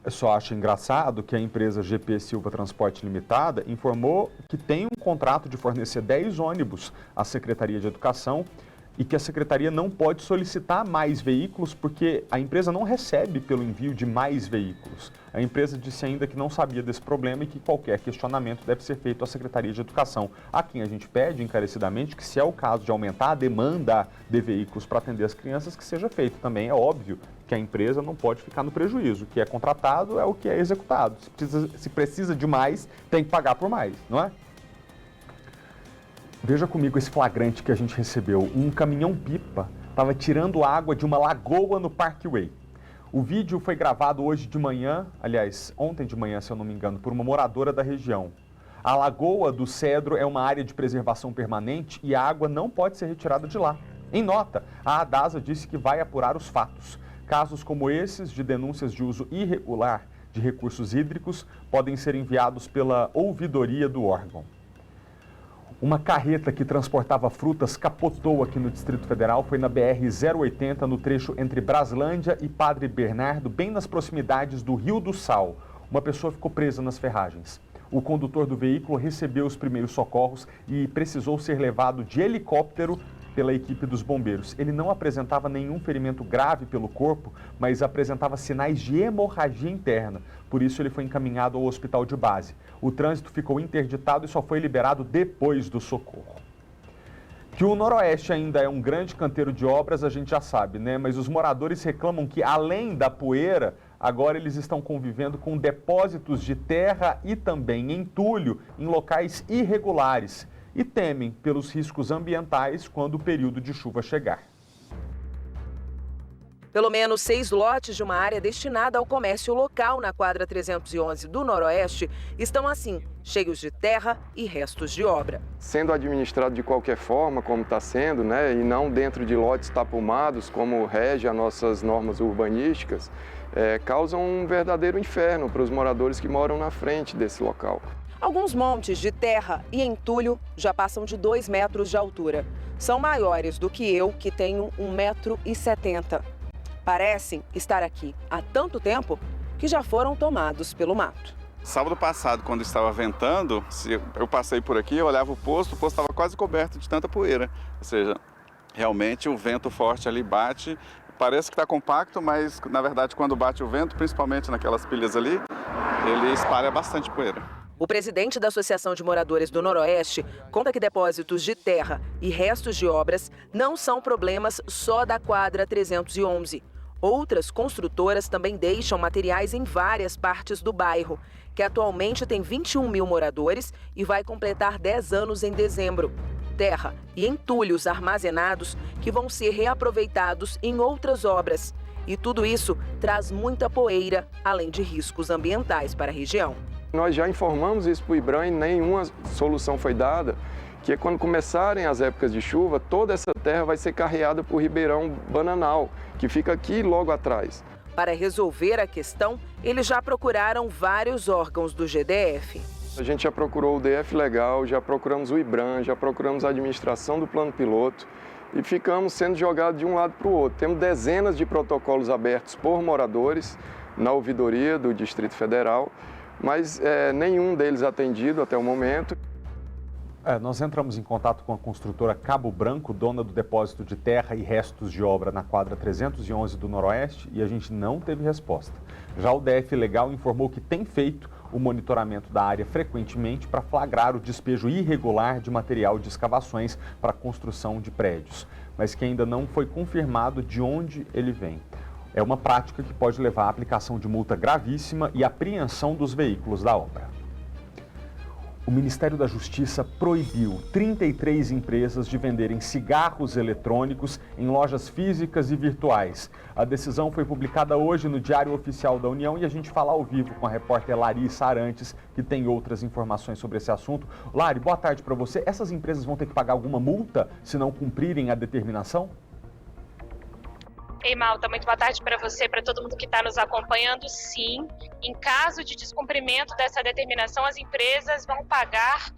Eu só acho engraçado que a empresa GP Silva Transporte Limitada informou que tem um contrato de fornecer 10 ônibus à Secretaria de Educação e que a Secretaria não pode solicitar mais veículos porque a empresa não recebe pelo envio de mais veículos. A empresa disse ainda que não sabia desse problema e que qualquer questionamento deve ser feito à Secretaria de Educação. A quem a gente pede encarecidamente que, se é o caso de aumentar a demanda de veículos para atender as crianças, que seja feito também. É óbvio que a empresa não pode ficar no prejuízo. O que é contratado é o que é executado. Se precisa de mais, tem que pagar por mais, não é? Veja comigo esse flagrante que a gente recebeu. Um caminhão-pipa estava tirando água de uma lagoa no Parkway. O vídeo foi gravado hoje de manhã, aliás, ontem de manhã, se eu não me engano, por uma moradora da região. A Lagoa do Cedro é uma área de preservação permanente e a água não pode ser retirada de lá. Em nota, a ADASA disse que vai apurar os fatos. Casos como esses, de denúncias de uso irregular de recursos hídricos, podem ser enviados pela ouvidoria do órgão. Uma carreta que transportava frutas capotou aqui no Distrito Federal. Foi na BR-080, no trecho entre Braslândia e Padre Bernardo, bem nas proximidades do Rio do Sal. Uma pessoa ficou presa nas ferragens. O condutor do veículo recebeu os primeiros socorros e precisou ser levado de helicóptero pela equipe dos bombeiros. Ele não apresentava nenhum ferimento grave pelo corpo, mas apresentava sinais de hemorragia interna. Por isso ele foi encaminhado ao hospital de base. O trânsito ficou interditado e só foi liberado depois do socorro. Que o Noroeste ainda é um grande canteiro de obras, a gente já sabe, né? Mas os moradores reclamam que, além da poeira, agora eles estão convivendo com depósitos de terra e também entulho em locais irregulares e temem pelos riscos ambientais quando o período de chuva chegar. Pelo menos 6 lotes de uma área destinada ao comércio local na quadra 311 do Noroeste estão assim, cheios de terra e restos de obra. Sendo administrado de qualquer forma, como está sendo, né, e não dentro de lotes tapumados, como rege as nossas normas urbanísticas, causam um verdadeiro inferno para os moradores que moram na frente desse local. Alguns montes de terra e entulho já passam de 2 metros de altura. São maiores do que eu, que tenho 1,70 m. Parecem estar aqui há tanto tempo que já foram tomados pelo mato. Sábado passado, quando estava ventando, eu passei por aqui, eu olhava o posto estava quase coberto de tanta poeira. Ou seja, realmente o vento forte ali bate, parece que está compacto, mas na verdade quando bate o vento, principalmente naquelas pilhas ali, ele espalha bastante poeira. O presidente da Associação de Moradores do Noroeste conta que depósitos de terra e restos de obras não são problemas só da quadra 311. Outras construtoras também deixam materiais em várias partes do bairro, que atualmente tem 21 mil moradores e vai completar 10 anos em dezembro. Terra e entulhos armazenados que vão ser reaproveitados em outras obras. E tudo isso traz muita poeira, além de riscos ambientais para a região. Nós já informamos isso para o IBRAM e nenhuma solução foi dada, que quando começarem as épocas de chuva, toda essa terra vai ser carreada para o Ribeirão Bananal, que fica aqui logo atrás. Para resolver a questão, eles já procuraram vários órgãos do GDF. A gente já procurou o DF Legal, já procuramos o IBRAM, já procuramos a administração do plano piloto e ficamos sendo jogados de um lado para o outro. Temos dezenas de protocolos abertos por moradores na ouvidoria do Distrito Federal, mas nenhum deles atendido até o momento. Nós entramos em contato com a construtora Cabo Branco, dona do depósito de terra e restos de obra na quadra 311 do Noroeste, e a gente não teve resposta. Já o DF Legal informou que tem feito o monitoramento da área frequentemente para flagrar o despejo irregular de material de escavações para a construção de prédios, mas que ainda não foi confirmado de onde ele vem. É uma prática que pode levar à aplicação de multa gravíssima e apreensão dos veículos da obra. O Ministério da Justiça proibiu 33 empresas de venderem cigarros eletrônicos em lojas físicas e virtuais. A decisão foi publicada hoje no Diário Oficial da União e a gente fala ao vivo com a repórter Larissa Arantes, que tem outras informações sobre esse assunto. Lari, boa tarde para você. Essas empresas vão ter que pagar alguma multa se não cumprirem a determinação? Ei, Malta, muito boa tarde para você, para todo mundo que está nos acompanhando. Sim, em caso de descumprimento dessa determinação, as empresas vão pagar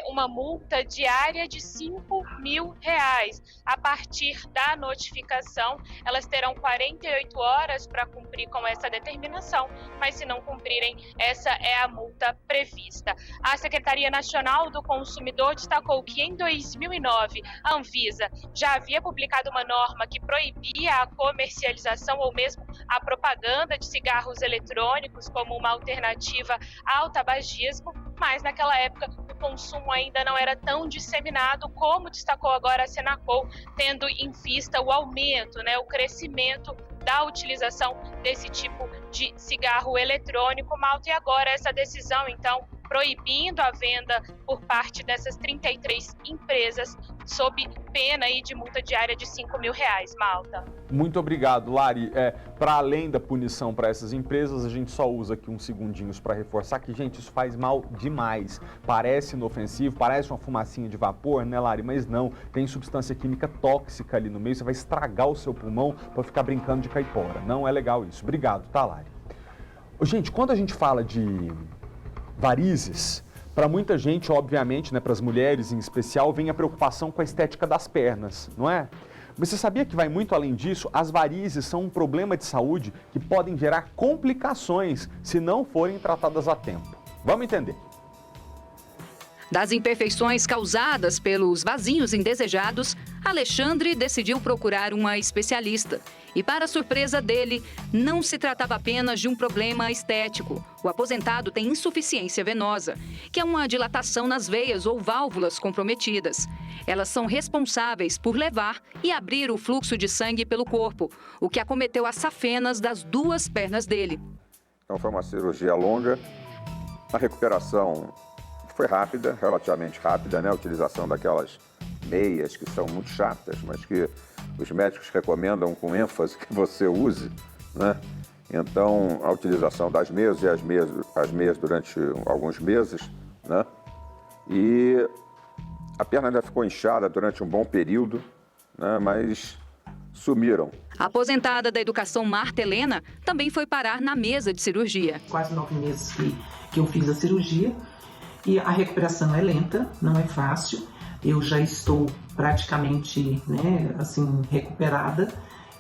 uma multa diária de R$5.000. A partir da notificação, elas terão 48 horas para cumprir com essa determinação, mas se não cumprirem, essa é a multa prevista. A Secretaria Nacional do Consumidor destacou que em 2009, a Anvisa já havia publicado uma norma que proibia a comercialização ou mesmo a propaganda de cigarros eletrônicos como uma alternativa ao tabagismo, mas naquela época o consumo ainda não era tão disseminado como destacou agora a Senacol, tendo em vista o aumento, o crescimento da utilização desse tipo de cigarro eletrônico, Malta. E agora essa decisão, então, proibindo a venda por parte dessas 33 empresas, sob pena aí de multa diária de R$5.000, Malta. Muito obrigado, Lari. Para além da punição para essas empresas, a gente só usa aqui uns segundinhos para reforçar que, gente, isso faz mal demais. Parece inofensivo, parece uma fumacinha de vapor, né, Lari? Mas não, tem substância química tóxica ali no meio, você vai estragar o seu pulmão para ficar brincando de caipora. Não é legal isso. Obrigado, tá, Lari? Gente, quando a gente fala de varizes, para muita gente, obviamente, né, para as mulheres em especial, vem a preocupação com a estética das pernas, não é? Mas você sabia que vai muito além disso? As varizes são um problema de saúde que podem gerar complicações se não forem tratadas a tempo. Vamos entender. Das imperfeições causadas pelos vasinhos indesejados, Alexandre decidiu procurar uma especialista. E, para surpresa dele, não se tratava apenas de um problema estético. O aposentado tem insuficiência venosa, que é uma dilatação nas veias ou válvulas comprometidas. Elas são responsáveis por levar e abrir o fluxo de sangue pelo corpo, o que acometeu as safenas das duas pernas dele. Então foi uma cirurgia longa, a recuperação foi rápida, relativamente rápida, né? A utilização daquelas meias que são muito chatas, mas que os médicos recomendam com ênfase que você use, né? Então, a utilização das meias e as meias durante alguns meses, né? E a perna ainda ficou inchada durante um bom período, né? Mas sumiram. A aposentada da educação Marta Helena também foi parar na mesa de cirurgia. Quase 9 meses que eu fiz a cirurgia. E a recuperação é lenta, não é fácil. Eu já estou praticamente, recuperada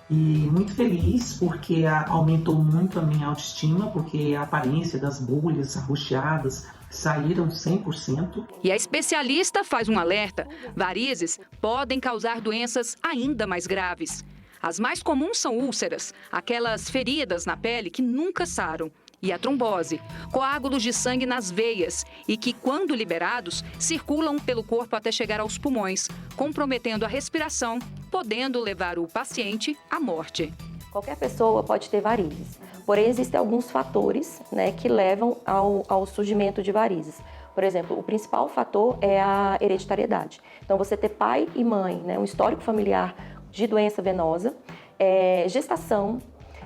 e muito feliz porque aumentou muito a minha autoestima, porque a aparência das bolhas arroxeadas saíram 100%. E a especialista faz um alerta: varizes podem causar doenças ainda mais graves. As mais comuns são úlceras, aquelas feridas na pele que nunca saram. E a trombose, coágulos de sangue nas veias e que, quando liberados, circulam pelo corpo até chegar aos pulmões, comprometendo a respiração, podendo levar o paciente à morte. Qualquer pessoa pode ter varizes, porém existem alguns fatores, que levam ao surgimento de varizes. Por exemplo, o principal fator é a hereditariedade. Então, você ter pai e mãe, um histórico familiar de doença venosa, gestação,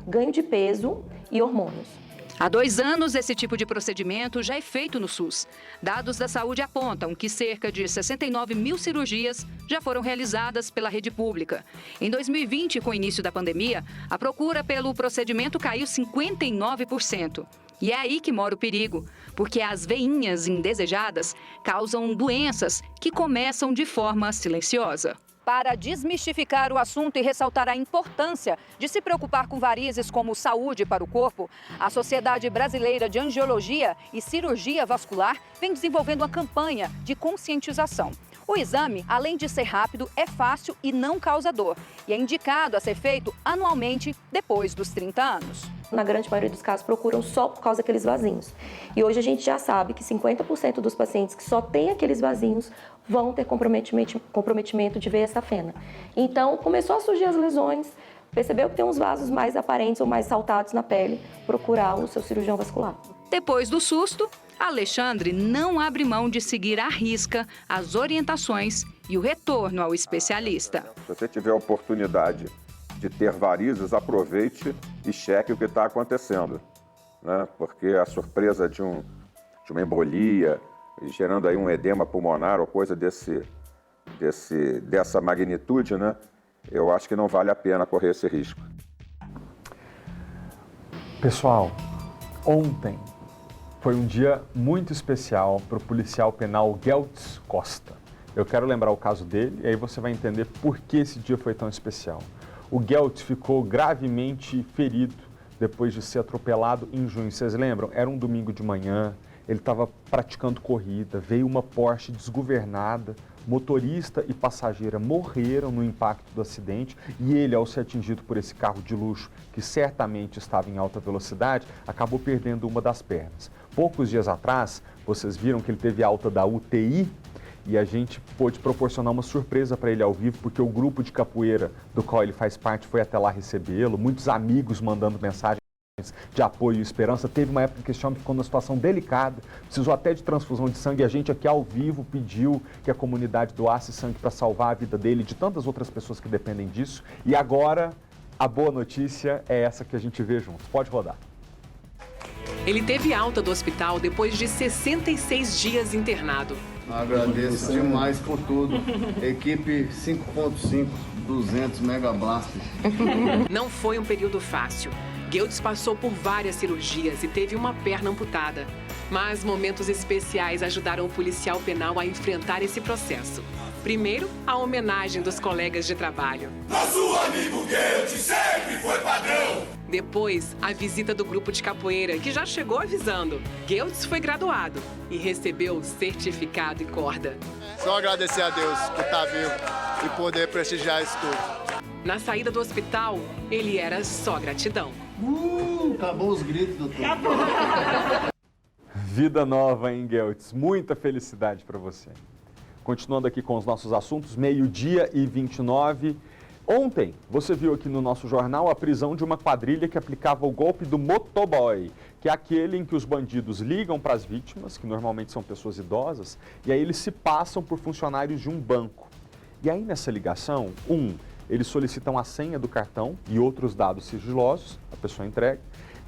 ganho de peso e hormônios. Há 2 anos, esse tipo de procedimento já é feito no SUS. Dados da saúde apontam que cerca de 69 mil cirurgias já foram realizadas pela rede pública. Em 2020, com o início da pandemia, a procura pelo procedimento caiu 59%. E é aí que mora o perigo, porque as veinhas indesejadas causam doenças que começam de forma silenciosa. Para desmistificar o assunto e ressaltar a importância de se preocupar com varizes como saúde para o corpo, a Sociedade Brasileira de Angiologia e Cirurgia Vascular vem desenvolvendo uma campanha de conscientização. O exame, além de ser rápido, é fácil e não causa dor. E é indicado a ser feito anualmente depois dos 30 anos. Na grande maioria dos casos, procuram só por causa daqueles vasinhos. E hoje a gente já sabe que 50% dos pacientes que só têm aqueles vasinhos vão ter comprometimento de veia safena. Então, começou a surgir as lesões, percebeu que tem uns vasos mais aparentes ou mais saltados na pele, procurar o seu cirurgião vascular. Depois do susto, Alexandre não abre mão de seguir à risca as orientações e o retorno ao especialista. Se você tiver a oportunidade de ter varizes, aproveite e cheque o que está acontecendo, né? Porque a surpresa de uma embolia, gerando aí um edema pulmonar ou coisa dessa magnitude, né? Eu acho que não vale a pena correr esse risco. Pessoal, ontem foi um dia muito especial para o policial penal Geltz Costa. Eu quero lembrar o caso dele e aí você vai entender por que esse dia foi tão especial. O Geltz ficou gravemente ferido depois de ser atropelado em junho. Vocês lembram? Era um domingo de manhã, ele estava praticando corrida, veio uma Porsche desgovernada, motorista e passageira morreram no impacto do acidente e ele, ao ser atingido por esse carro de luxo, que certamente estava em alta velocidade, acabou perdendo uma das pernas. Poucos dias atrás, vocês viram que ele teve alta da UTI, e a gente pôde proporcionar uma surpresa para ele ao vivo, porque o grupo de capoeira do qual ele faz parte foi até lá recebê-lo, muitos amigos mandando mensagem. de apoio e esperança. Teve uma época que esse homem ficou numa situação delicada, precisou até de transfusão de sangue. A gente aqui ao vivo pediu que a comunidade doasse sangue para salvar a vida dele e de tantas outras pessoas que dependem disso. E agora, a boa notícia é essa que a gente vê juntos. Pode rodar. Ele teve alta do hospital depois de 66 dias internado. Agradeço demais por tudo. Equipe 5.5, 200 Megablasters. Não foi um período fácil. Gueltz passou por várias cirurgias e teve uma perna amputada. Mas momentos especiais ajudaram o policial penal a enfrentar esse processo. Primeiro, a homenagem dos colegas de trabalho. Nosso amigo Gueltz sempre foi padrão. Depois, a visita do grupo de capoeira, que já chegou avisando. Gueltz foi graduado e recebeu o certificado e corda. Só agradecer a Deus por estar vivo e poder prestigiar isso tudo. Na saída do hospital, ele era só gratidão. Acabou os gritos, doutor. Vida nova, hein, Gueltz? Muita felicidade para você. Continuando aqui com os nossos assuntos, 12h29. Ontem, você viu aqui no nosso jornal a prisão de uma quadrilha que aplicava o golpe do motoboy, que é aquele em que os bandidos ligam para as vítimas, que normalmente são pessoas idosas, e aí eles se passam por funcionários de um banco. E aí nessa ligação, eles solicitam a senha do cartão e outros dados sigilosos, a pessoa entrega.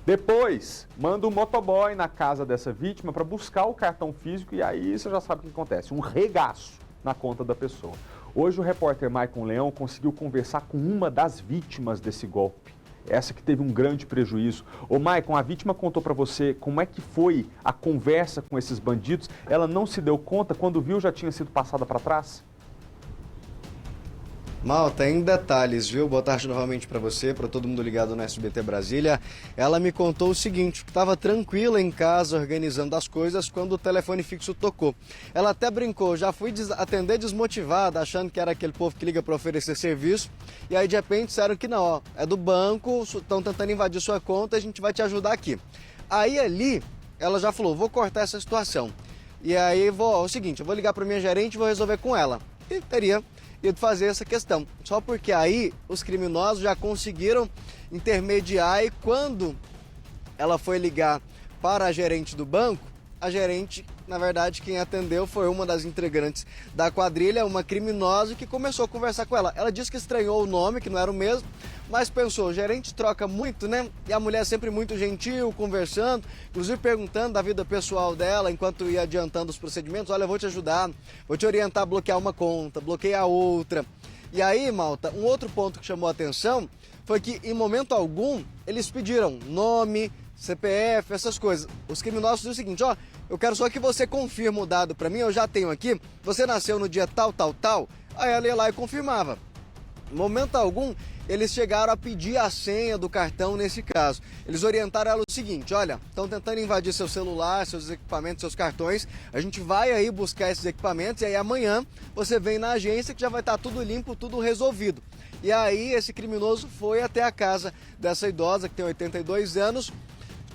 Depois, manda um motoboy na casa dessa vítima para buscar o cartão físico e aí você já sabe o que acontece, um regaço na conta da pessoa. Hoje o repórter Maicon Leão conseguiu conversar com uma das vítimas desse golpe, essa que teve um grande prejuízo. Ô Maicon, a vítima contou para você como é que foi a conversa com esses bandidos, ela não se deu conta, quando viu já tinha sido passada para trás? Malta, em detalhes, viu? Boa tarde novamente para você, para todo mundo ligado no SBT Brasília. Ela me contou o seguinte, que estava tranquila em casa organizando as coisas quando o telefone fixo tocou. Ela até brincou, já fui atender desmotivada, achando que era aquele povo que liga para oferecer serviço. E aí de repente disseram que não, ó, é do banco, estão tentando invadir sua conta, a gente vai te ajudar aqui. Aí ali, ela já falou, vou cortar essa situação. E aí é o seguinte, eu vou ligar para minha gerente e vou resolver com ela. E teria ido fazer essa questão. Só porque aí os criminosos já conseguiram intermediar e quando ela foi ligar para a gerente do banco, a gerente, na verdade, quem atendeu foi uma das integrantes da quadrilha, uma criminosa que começou a conversar com ela. Ela disse que estranhou o nome, que não era o mesmo, mas pensou, o gerente troca muito, né? E a mulher sempre muito gentil, conversando, inclusive perguntando da vida pessoal dela, enquanto ia adiantando os procedimentos. Olha, eu vou te ajudar, vou te orientar a bloquear uma conta, bloquear outra. E aí, malta, um outro ponto que chamou a atenção foi que, em momento algum, eles pediram nome, CPF, essas coisas. Os criminosos diziam o seguinte, ó, eu quero só que você confirme o dado para mim, eu já tenho aqui, você nasceu no dia tal, tal, tal. Aí ela ia lá e confirmava. Em momento algum, eles chegaram a pedir a senha do cartão nesse caso. Eles orientaram ela o seguinte, olha, estão tentando invadir seu celular, seus equipamentos, seus cartões, a gente vai aí buscar esses equipamentos e aí amanhã você vem na agência que já vai estar tudo limpo, tudo resolvido. E aí esse criminoso foi até a casa dessa idosa que tem 82 anos,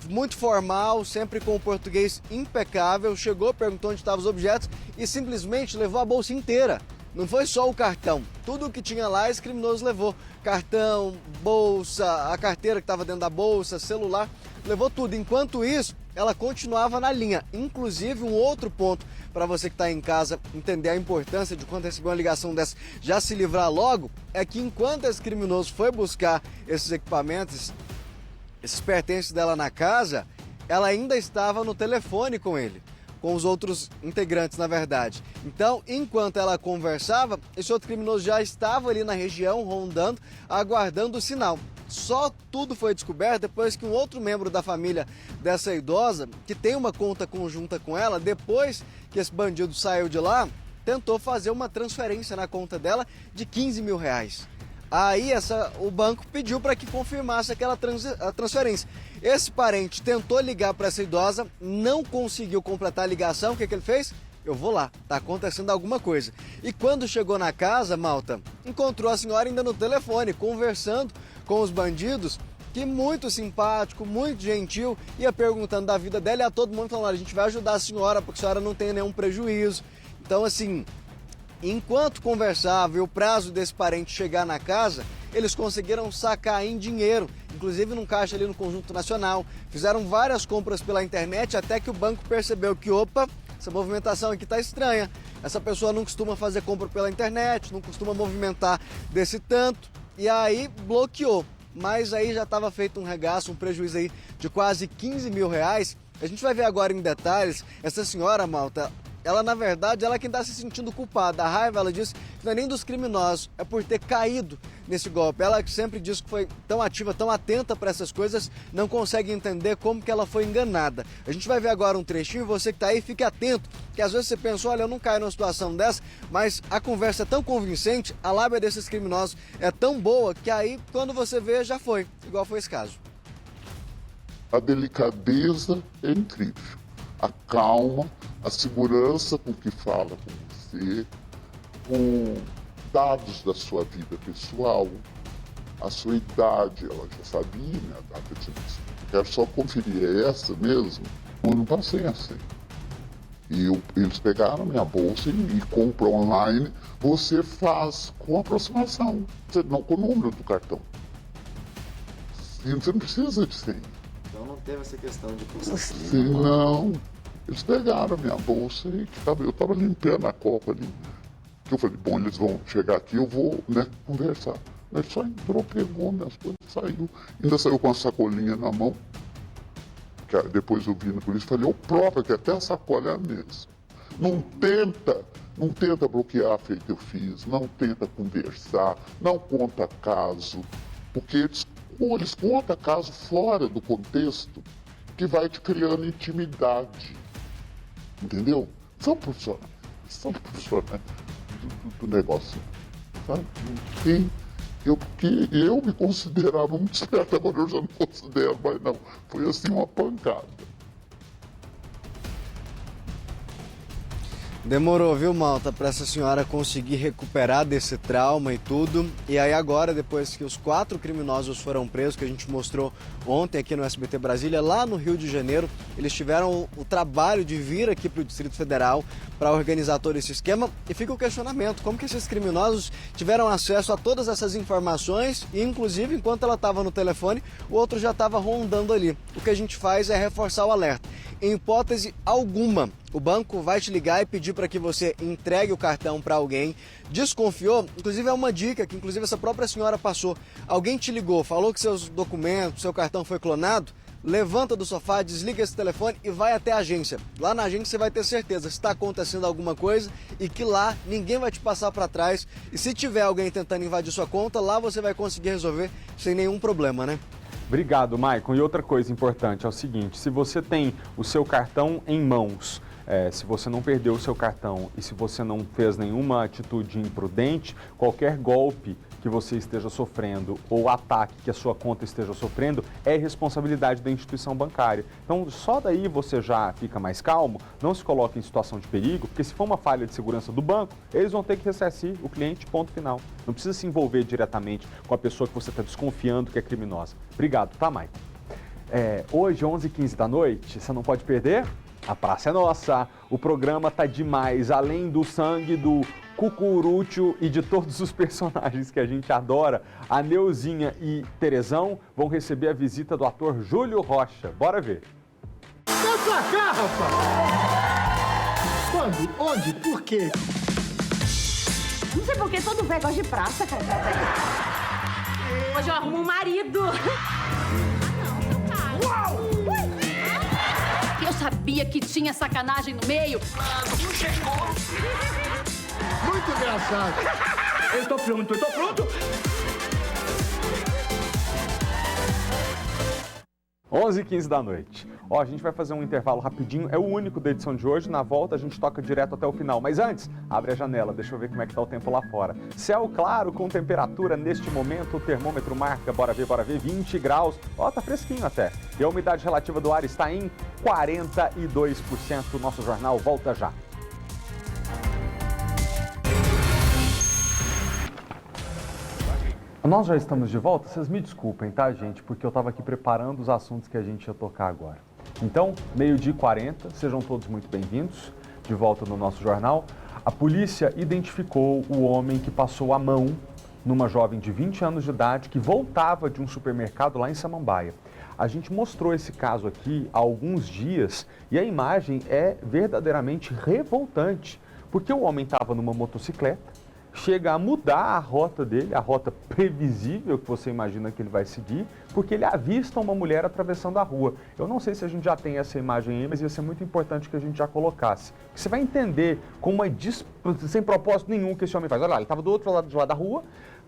muito formal, sempre com o português impecável, chegou, perguntou onde estavam os objetos e simplesmente levou a bolsa inteira. Não foi só o cartão, tudo o que tinha lá esse criminoso levou. Cartão, bolsa, a carteira que estava dentro da bolsa, celular, levou tudo. Enquanto isso, ela continuava na linha. Inclusive, um outro ponto para você que está em casa entender a importância de quando receber uma ligação dessa, já se livrar logo, é que enquanto esse criminoso foi buscar esses equipamentos, esses pertences dela na casa, ela ainda estava no telefone com ele, com os outros integrantes, na verdade. Então, enquanto ela conversava, esse outro criminoso já estava ali na região, rondando, aguardando o sinal. Só tudo foi descoberto depois que um outro membro da família dessa idosa, que tem uma conta conjunta com ela, depois que esse bandido saiu de lá, tentou fazer uma transferência na conta dela de 15 mil reais. Aí o banco pediu para que confirmasse aquela transferência. Esse parente tentou ligar para essa idosa, não conseguiu completar a ligação. O que ele fez? Eu vou lá, tá acontecendo alguma coisa. E quando chegou na casa, malta, encontrou a senhora ainda no telefone, conversando com os bandidos, que muito simpático, muito gentil, ia perguntando da vida dela e a todo mundo falando, a gente vai ajudar a senhora, porque a senhora não tem nenhum prejuízo. Então, assim, enquanto conversava e o prazo desse parente chegar na casa, eles conseguiram sacar em dinheiro, inclusive num caixa ali no Conjunto Nacional. Fizeram várias compras pela internet até que o banco percebeu que, opa, essa movimentação aqui está estranha. Essa pessoa não costuma fazer compra pela internet, não costuma movimentar desse tanto, e aí bloqueou. Mas aí já estava feito um regaço, um prejuízo aí de quase 15 mil reais. A gente vai ver agora em detalhes. Essa senhora, malta, ela na verdade, ela é quem está se sentindo culpada. A raiva, ela disse que não é nem dos criminosos, é por ter caído nesse golpe. Ela que sempre disse que foi tão ativa, tão atenta para essas coisas, não consegue entender como que ela foi enganada. A gente vai ver agora um trechinho, você que está aí, fique atento, que às vezes você pensa, olha, eu não caio numa situação dessa, mas a conversa é tão convincente, a lábia desses criminosos é tão boa, que aí, quando você vê, já foi, igual foi esse caso. A delicadeza é incrível, a calma, a segurança com que fala com você, com dados da sua vida pessoal, a sua idade, ela já sabia, né, a data de nascimento. Quero só conferir, é essa mesmo? Eu não passei assim. E eles pegaram minha bolsa e compra online, você faz com aproximação, não com o número do cartão. E você não precisa de senha. Então não teve essa questão de pulsação. Sim, não. Eles pegaram a minha bolsa e eu estava limpando a copa ali. Eu falei, bom, eles vão chegar aqui, eu vou, né, conversar. Ele só entrou, pegou minhas coisas, saiu. Ainda saiu com a sacolinha na mão. Que depois eu vi na polícia e falei, eu próprio que até a sacola é a mesma. Não tenta bloquear feito eu fiz, não tenta conversar, não conta caso. Porque eles contam caso fora do contexto que vai te criando intimidade. Entendeu? São profissionais do negócio. Sabe? Porque eu me considerava muito esperto, agora eu já não considero mais não. Foi assim uma pancada. Demorou, viu, malta, para essa senhora conseguir recuperar desse trauma e tudo. E aí agora, depois que os 4 criminosos foram presos, que a gente mostrou ontem aqui no SBT Brasília, lá no Rio de Janeiro, eles tiveram o trabalho de vir aqui para o Distrito Federal para organizar todo esse esquema. E fica o questionamento, como que esses criminosos tiveram acesso a todas essas informações e, inclusive, enquanto ela estava no telefone, o outro já estava rondando ali. O que a gente faz é reforçar o alerta. Em hipótese alguma, o banco vai te ligar e pedir para que você entregue o cartão para alguém. Desconfiou? Inclusive é uma dica que inclusive essa própria senhora passou. Alguém te ligou, falou que seus documentos, seu cartão foi clonado? Levanta do sofá, desliga esse telefone e vai até a agência. Lá na agência você vai ter certeza se está acontecendo alguma coisa e que lá ninguém vai te passar para trás. E se tiver alguém tentando invadir sua conta, lá você vai conseguir resolver sem nenhum problema, né? Obrigado, Maicon. E outra coisa importante é o seguinte, se você tem o seu cartão em mãos, se você não perdeu o seu cartão e se você não fez nenhuma atitude imprudente, qualquer golpe que você esteja sofrendo ou ataque que a sua conta esteja sofrendo é responsabilidade da instituição bancária. Então, só daí você já fica mais calmo, não se coloca em situação de perigo, porque se for uma falha de segurança do banco, eles vão ter que ressarcir o cliente, ponto final. Não precisa se envolver diretamente com a pessoa que você está desconfiando que é criminosa. Obrigado, tá, Maicon? Hoje, 11h15 da noite, você não pode perder? A praça é nossa, o programa tá demais, além do sangue do Cucurúcio e de todos os personagens que a gente adora, a Neuzinha e Terezão vão receber a visita do ator Júlio Rocha. Bora ver. Vem pra cá, rapaz! Quando? Onde? Por quê? Não sei por que todo velho gosta de praça, cara. Hoje eu arrumo um marido. Uau! Eu sabia que tinha sacanagem no meio. Muito engraçado. Eu tô pronto. 11h15 da noite. Ó, a gente vai fazer um intervalo rapidinho, é o único da edição de hoje. Na volta a gente toca direto até o final. Mas antes, abre a janela, deixa eu ver como é que tá o tempo lá fora. Céu claro, com temperatura neste momento, o termômetro marca, bora ver, 20 graus. Ó, tá fresquinho até. E a umidade relativa do ar está em 42%. O nosso jornal volta já. Nós já estamos de volta, vocês me desculpem, tá, gente? Porque eu estava aqui preparando os assuntos que a gente ia tocar agora. Então, 12h40, sejam todos muito bem-vindos, de volta no nosso jornal. A polícia identificou o homem que passou a mão numa jovem de 20 anos de idade que voltava de um supermercado lá em Samambaia. A gente mostrou esse caso aqui há alguns dias e a imagem é verdadeiramente revoltante, porque o homem estava numa motocicleta, chega a mudar a rota dele, a rota previsível que você imagina que ele vai seguir, porque ele avista uma mulher atravessando a rua. Eu não sei se a gente já tem essa imagem aí, mas ia ser muito importante que a gente já colocasse. Você vai entender como sem propósito nenhum que esse homem faz. Olha lá, ele estava do outro lado da rua,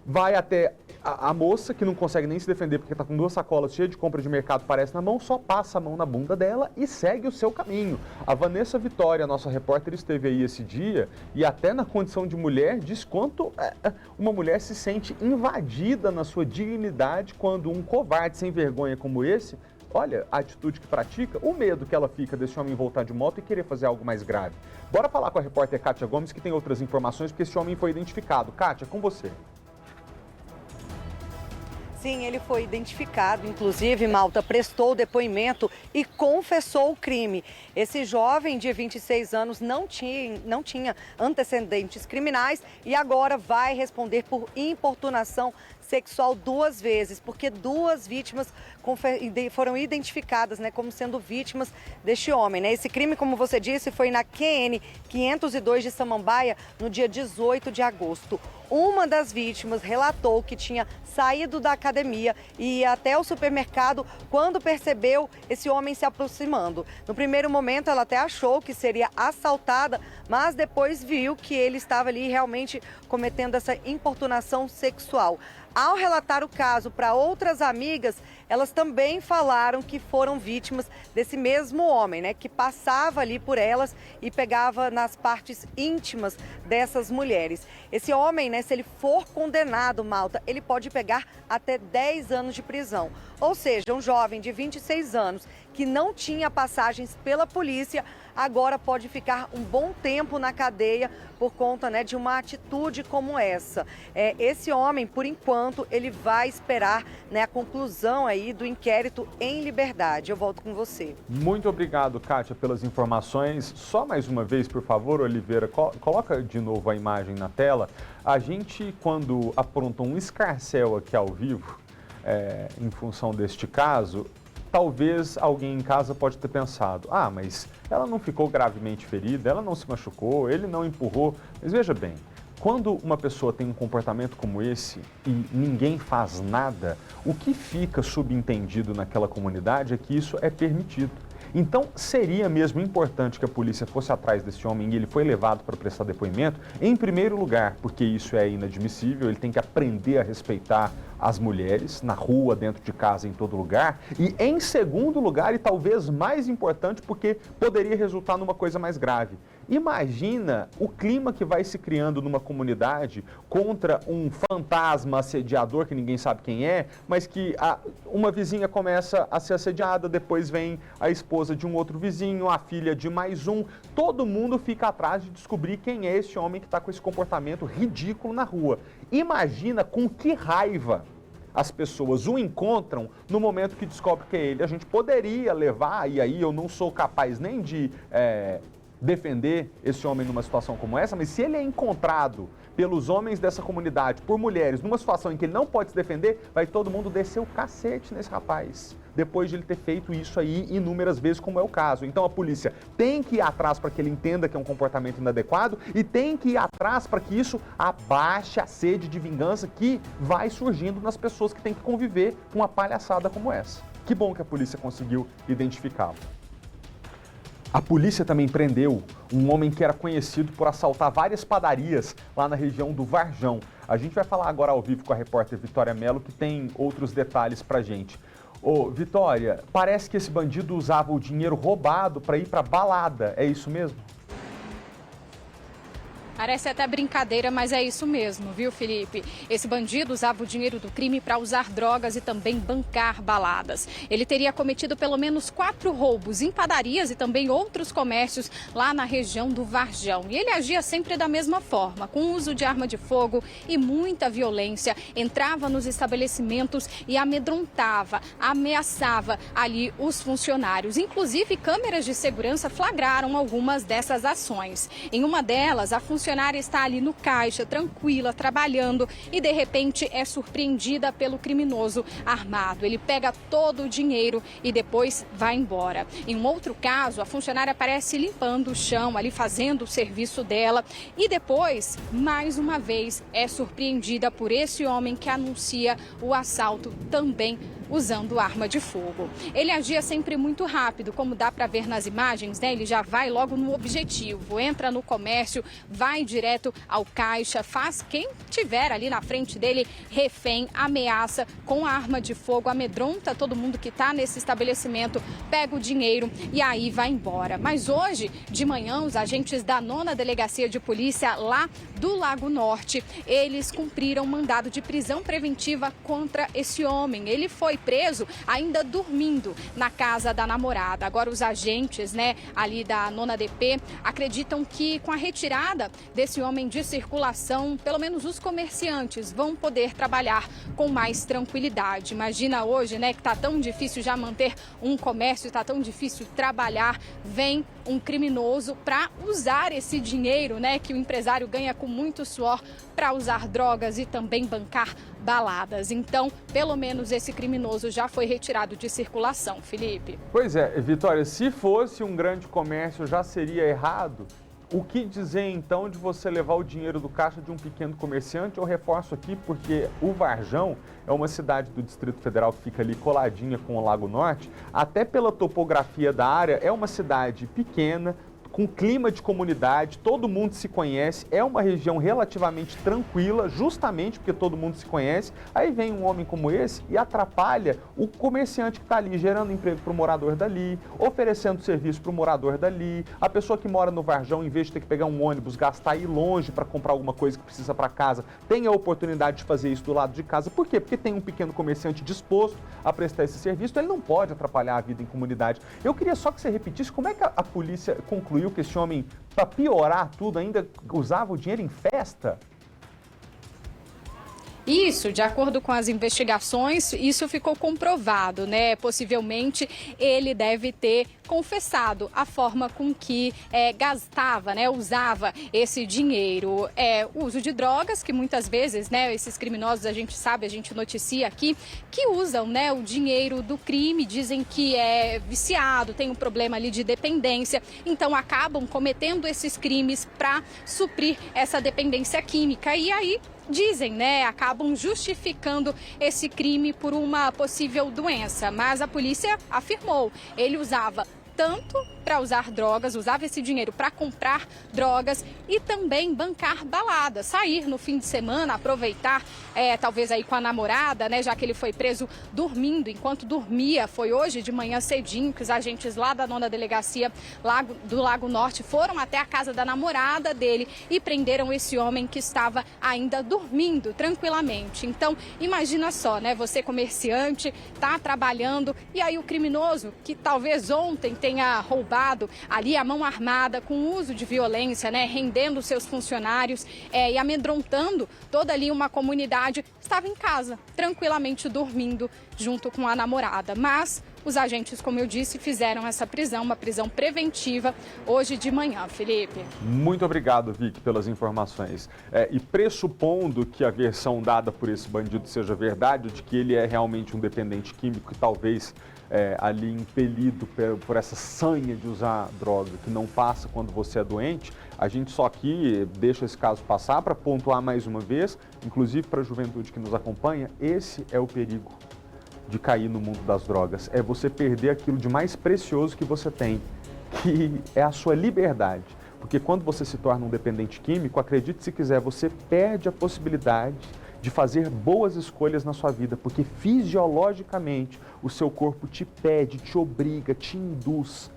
vai até a moça, que não consegue nem se defender porque está com 2 sacolas cheias de compra de mercado, parece na mão, só passa a mão na bunda dela e segue o seu caminho. A Vanessa Vitória, nossa repórter, esteve aí esse dia e até na condição de mulher diz quanto uma mulher se sente invadida na sua dignidade quando um covarde sem vergonha como esse, olha a atitude que pratica, o medo que ela fica desse homem voltar de moto e querer fazer algo mais grave. Bora falar com a repórter Kátia Gomes, que tem outras informações, porque esse homem foi identificado. Kátia, com você. Sim, ele foi identificado, inclusive, Malta, prestou depoimento e confessou o crime. Esse jovem de 26 anos não tinha antecedentes criminais e agora vai responder por importunação sexual 2 vezes, porque 2 vítimas foram identificadas, né, como sendo vítimas deste homem, né? Esse crime, como você disse, foi na QN 502 de Samambaia, no dia 18 de agosto. Uma das vítimas relatou que tinha saído da academia e ia até o supermercado quando percebeu esse homem se aproximando. No primeiro momento, ela até achou que seria assaltada, mas depois viu que ele estava ali realmente cometendo essa importunação sexual. Ao relatar o caso para outras amigas, elas também falaram que foram vítimas desse mesmo homem, né? Que passava ali por elas e pegava nas partes íntimas dessas mulheres. Esse homem, né, se ele for condenado, Malta, ele pode pegar até 10 anos de prisão. Ou seja, um jovem de 26 anos que não tinha passagens pela polícia, agora pode ficar um bom tempo na cadeia por conta, né, de uma atitude como essa. Esse homem, por enquanto, ele vai esperar, né, a conclusão aí do inquérito em liberdade. Eu volto com você. Muito obrigado, Kátia, pelas informações. Só mais uma vez, por favor, Oliveira, coloca de novo a imagem na tela. A gente, quando apronta um escarcéu aqui ao vivo, em função deste caso, talvez alguém em casa pode ter pensado, mas ela não ficou gravemente ferida, ela não se machucou, ele não empurrou. Mas veja bem, quando uma pessoa tem um comportamento como esse e ninguém faz nada, o que fica subentendido naquela comunidade é que isso é permitido. Então, seria mesmo importante que a polícia fosse atrás desse homem e ele foi levado para prestar depoimento, em primeiro lugar, porque isso é inadmissível, ele tem que aprender a respeitar as mulheres, na rua, dentro de casa, em todo lugar, e em segundo lugar, e talvez mais importante, porque poderia resultar numa coisa mais grave. Imagina o clima que vai se criando numa comunidade contra um fantasma assediador que ninguém sabe quem é, mas que uma vizinha começa a ser assediada, depois vem a esposa de um outro vizinho, a filha de mais um, todo mundo fica atrás de descobrir quem é esse homem que está com esse comportamento ridículo na rua. Imagina com que raiva as pessoas o encontram no momento que descobre que é ele. A gente poderia levar, e aí eu não sou capaz nem de defender esse homem numa situação como essa, mas se ele é encontrado pelos homens dessa comunidade, por mulheres, numa situação em que ele não pode se defender, vai todo mundo descer o cacete nesse rapaz, depois de ele ter feito isso aí inúmeras vezes, como é o caso. Então a polícia tem que ir atrás para que ele entenda que é um comportamento inadequado e tem que ir atrás para que isso abaixe a sede de vingança que vai surgindo nas pessoas que têm que conviver com uma palhaçada como essa. Que bom que a polícia conseguiu identificá-lo. A polícia também prendeu um homem que era conhecido por assaltar várias padarias lá na região do Varjão. A gente vai falar agora ao vivo com a repórter Vitória Mello, que tem outros detalhes pra gente. Ô, Vitória, parece que esse bandido usava o dinheiro roubado para ir pra balada, é isso mesmo? Parece até brincadeira, mas é isso mesmo, viu, Felipe? Esse bandido usava o dinheiro do crime para usar drogas e também bancar baladas. Ele teria cometido pelo menos 4 roubos em padarias e também outros comércios lá na região do Varjão. E ele agia sempre da mesma forma, com uso de arma de fogo e muita violência. Entrava nos estabelecimentos e amedrontava, ameaçava ali os funcionários. Inclusive, câmeras de segurança flagraram algumas dessas ações. Em uma delas, a funcionária funcionária está ali no caixa, tranquila, trabalhando, e de repente é surpreendida pelo criminoso armado. Ele pega todo o dinheiro e depois vai embora. Em um outro caso, a funcionária aparece limpando o chão, ali fazendo o serviço dela, e depois, mais uma vez, é surpreendida por esse homem que anuncia o assalto, também usando arma de fogo. Ele agia sempre muito rápido, como dá para ver nas imagens, né? Ele já vai logo no objetivo, entra no comércio, vai direto ao caixa, faz quem tiver ali na frente dele refém, ameaça com a arma de fogo, amedronta todo mundo que está nesse estabelecimento, pega o dinheiro e aí vai embora. Mas hoje, de manhã, os agentes da 9ª Delegacia de Polícia lá do Lago Norte, eles cumpriram mandado de prisão preventiva contra esse homem. Ele foi preso ainda dormindo na casa da namorada. Agora os agentes, né, ali da 9ª DP acreditam que com a retirada desse homem de circulação, pelo menos os comerciantes vão poder trabalhar com mais tranquilidade. Imagina hoje, né, que tá tão difícil já manter um comércio, tá tão difícil trabalhar, vem um criminoso para usar esse dinheiro, né, que o empresário ganha com muito suor, para usar drogas e também bancar baladas. Então, pelo menos esse criminoso já foi retirado de circulação, Felipe. Pois é, Vitória, se fosse um grande comércio já seria errado. O que dizer então de você levar o dinheiro do caixa de um pequeno comerciante? Eu reforço aqui porque o Varjão é uma cidade do Distrito Federal que fica ali coladinha com o Lago Norte. Até pela topografia da área, é uma cidade pequena, com clima de comunidade, todo mundo se conhece, é uma região relativamente tranquila, justamente porque todo mundo se conhece. Aí vem um homem como esse e atrapalha o comerciante que está ali, gerando emprego para o morador dali, oferecendo serviço para o morador dali. A pessoa que mora no Varjão, em vez de ter que pegar um ônibus, gastar ir longe para comprar alguma coisa que precisa para casa, tem a oportunidade de fazer isso do lado de casa. Por quê? Porque tem um pequeno comerciante disposto a prestar esse serviço, então ele não pode atrapalhar a vida em comunidade. Eu queria só que você repetisse como é que a polícia concluiu que esse homem, para piorar tudo, ainda usava o dinheiro em festa? Isso, de acordo com as investigações, isso ficou comprovado, né? Possivelmente ele deve ter confessado a forma com que gastava, né? Usava esse dinheiro. O uso de drogas, que muitas vezes, né? Esses criminosos, a gente sabe, a gente noticia aqui, que usam, né? O dinheiro do crime, dizem que é viciado, tem um problema ali de dependência, então acabam cometendo esses crimes para suprir essa dependência química. E aí, dizem, né, acabam justificando esse crime por uma possível doença, mas a polícia afirmou, ele usava tanto para usar drogas, usava esse dinheiro para comprar drogas e também bancar baladas, sair no fim de semana, aproveitar, talvez aí com a namorada, né, já que ele foi preso dormindo, enquanto dormia. Foi hoje de manhã cedinho que os agentes lá da 9ª Delegacia do Lago Norte foram até a casa da namorada dele e prenderam esse homem que estava ainda dormindo tranquilamente. Então, imagina só, né, você comerciante, tá trabalhando e aí o criminoso, que talvez ontem tenha roubado ali a mão armada com uso de violência, né, rendendo seus funcionários e amedrontando toda ali uma comunidade, estava em casa, tranquilamente dormindo junto com a namorada. Mas os agentes, como eu disse, fizeram essa prisão, uma prisão preventiva, hoje de manhã, Felipe. Muito obrigado, Vicky, pelas informações. E pressupondo que a versão dada por esse bandido seja verdade, de que ele é realmente um dependente químico e talvez ali impelido por essa sanha de usar droga que não passa quando você é doente, a gente só aqui deixa esse caso passar para pontuar mais uma vez, inclusive para a juventude que nos acompanha, esse é o perigo de cair no mundo das drogas, é você perder aquilo de mais precioso que você tem, que é a sua liberdade. Porque quando você se torna um dependente químico, acredite se quiser, você perde a possibilidade de fazer boas escolhas na sua vida, porque fisiologicamente o seu corpo te pede, te obriga, te induz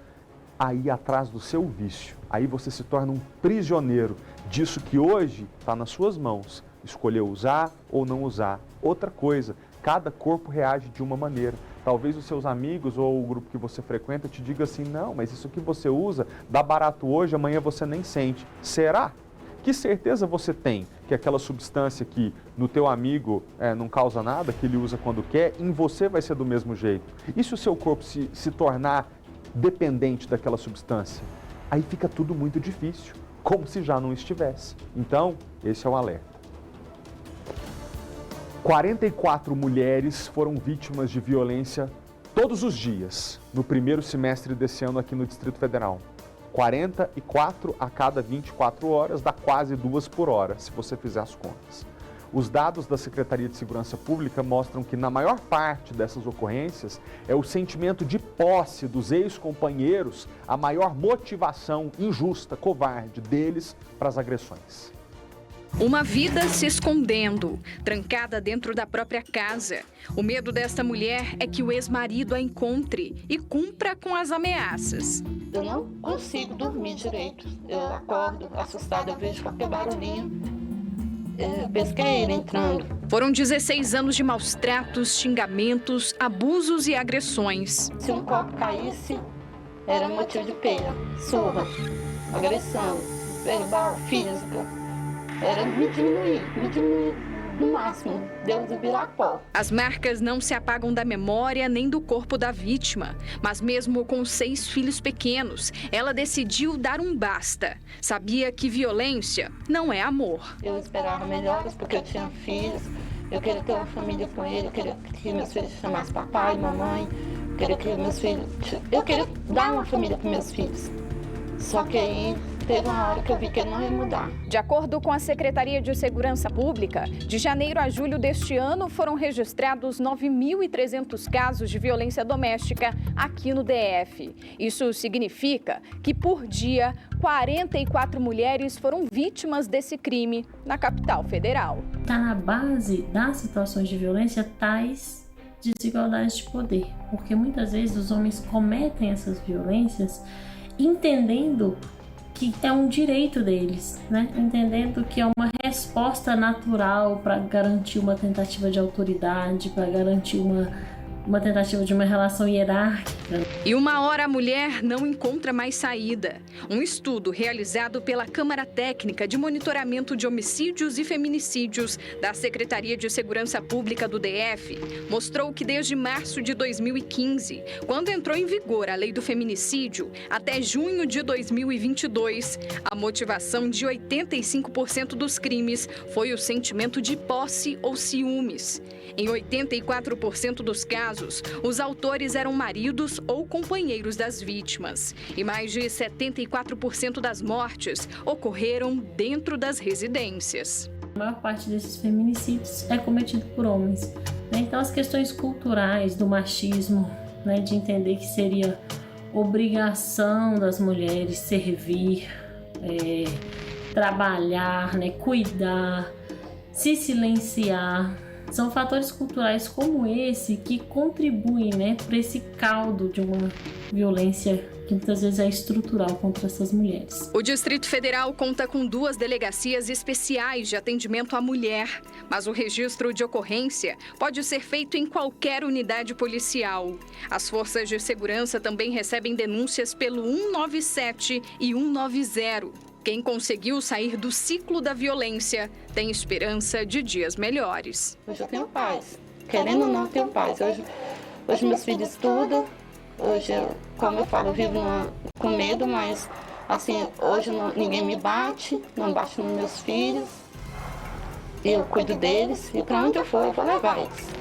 a ir atrás do seu vício. Aí você se torna um prisioneiro disso que hoje está nas suas mãos, escolher usar ou não usar. Outra coisa, cada corpo reage de uma maneira. Talvez os seus amigos ou o grupo que você frequenta te diga assim, não, mas isso que você usa dá barato hoje, amanhã você nem sente. Será? Que certeza você tem que aquela substância que no teu amigo não causa nada, que ele usa quando quer, em você vai ser do mesmo jeito? E se o seu corpo se tornar dependente daquela substância? Aí fica tudo muito difícil. como se já não estivesse. Então, esse é o alerta. 44 mulheres foram vítimas de violência todos os dias no primeiro semestre desse ano aqui no Distrito Federal. 44 a cada 24 horas, dá quase 2 por hora, se você fizer as contas. Os dados da Secretaria de Segurança Pública mostram que, na maior parte dessas ocorrências, é o sentimento de posse dos ex-companheiros a maior motivação injusta, covarde deles para as agressões. Uma vida se escondendo, trancada dentro da própria casa. O medo desta mulher é que o ex-marido a encontre e cumpra com as ameaças. Eu não consigo dormir direito. Eu acordo assustada, eu vejo qualquer barulhinho. Eu penso que é ele entrando. Foram 16 anos de maus tratos, xingamentos, abusos e agressões. Se um copo caísse, era motivo de pena, surra, agressão, verbal, física. Era me diminuir no máximo, Deus virar pó. As marcas não se apagam da memória nem do corpo da vítima. Mas mesmo com 6 filhos pequenos, ela decidiu dar um basta. Sabia que violência não é amor. Eu esperava melhores porque eu tinha filhos. Eu queria ter uma família com ele, eu queria que meus filhos chamassem papai, mamãe. Eu queria dar uma família para meus filhos. Só que aí teve uma hora que eu vi que ele não ia mudar. De acordo com a Secretaria de Segurança Pública, de janeiro a julho deste ano foram registrados 9.300 casos de violência doméstica aqui no DF. Isso significa que, por dia, 44 mulheres foram vítimas desse crime na capital federal. Está na base das situações de violência tais desigualdades de poder, porque muitas vezes os homens cometem essas violências entendendo que é um direito deles, né? Entendendo que é uma resposta natural para garantir uma tentativa de autoridade, para garantir uma tentativa de uma relação hierárquica. E uma hora a mulher não encontra mais saída. Um estudo realizado pela Câmara Técnica de Monitoramento de Homicídios e Feminicídios da Secretaria de Segurança Pública do DF mostrou que desde março de 2015, quando entrou em vigor a Lei do Feminicídio, até junho de 2022, a motivação de 85% dos crimes foi o sentimento de posse ou ciúmes. Em 84% dos casos, os autores eram maridos ou companheiros das vítimas. E mais de 74% das mortes ocorreram dentro das residências. A maior parte desses feminicídios é cometido por homens, né? Então as questões culturais do machismo, né, de entender que seria obrigação das mulheres servir, trabalhar, né, cuidar, se silenciar. São fatores culturais como esse que contribuem, né, para esse caldo de uma violência que muitas vezes é estrutural contra essas mulheres. O Distrito Federal conta com 2 delegacias especiais de atendimento à mulher, mas o registro de ocorrência pode ser feito em qualquer unidade policial. As forças de segurança também recebem denúncias pelo 197 e 190. Quem conseguiu sair do ciclo da violência tem esperança de dias melhores. Hoje eu tenho paz. Querendo ou não, eu tenho paz. Hoje meus filhos estudam. Hoje, como eu falo, eu vivo com medo, mas assim, hoje ninguém me bate, não bate nos meus filhos. Eu cuido deles e para onde eu for, eu vou levar eles.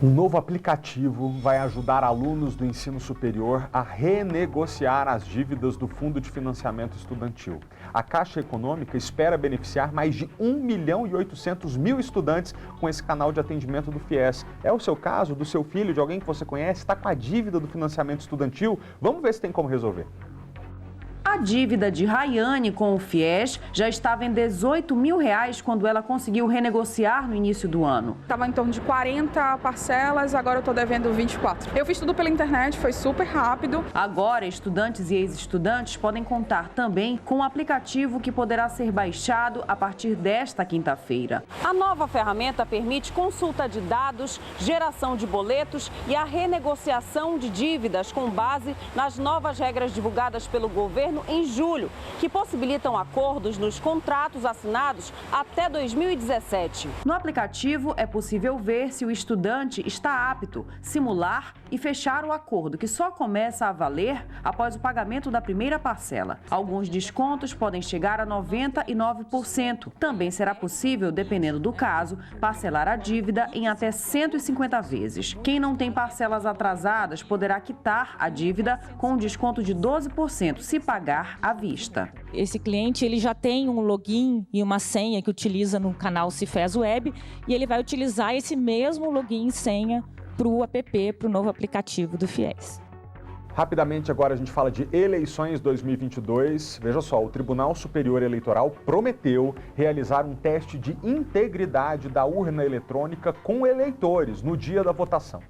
Um novo aplicativo vai ajudar alunos do ensino superior a renegociar as dívidas do Fundo de Financiamento Estudantil. A Caixa Econômica espera beneficiar mais de 1.800.000 estudantes com esse canal de atendimento do FIES. É o seu caso, do seu filho, de alguém que você conhece, está com a dívida do financiamento estudantil? Vamos ver se tem como resolver. A dívida de Rayane com o FIES já estava em R$18 mil quando ela conseguiu renegociar no início do ano. Estava em torno de 40 parcelas, agora eu estou devendo 24. Eu fiz tudo pela internet, foi super rápido. Agora, estudantes e ex-estudantes podem contar também com um aplicativo que poderá ser baixado a partir desta quinta-feira. A nova ferramenta permite consulta de dados, geração de boletos e a renegociação de dívidas com base nas novas regras divulgadas pelo governo governo em julho, que possibilitam acordos nos contratos assinados até 2017. No aplicativo é possível ver se o estudante está apto, simular e fechar o acordo, que só começa a valer após o pagamento da primeira parcela. Alguns descontos podem chegar a 99%. Também será possível, dependendo do caso, parcelar a dívida em até 150 vezes. Quem não tem parcelas atrasadas poderá quitar a dívida com um desconto de 12% se pagar à vista. Esse cliente ele já tem um login e uma senha que utiliza no canal Cifés Web e ele vai utilizar esse mesmo login e senha para o app, para o novo aplicativo do FIES. Rapidamente agora a gente fala de eleições 2022. Veja só, o Tribunal Superior Eleitoral prometeu realizar um teste de integridade da urna eletrônica com eleitores no dia da votação.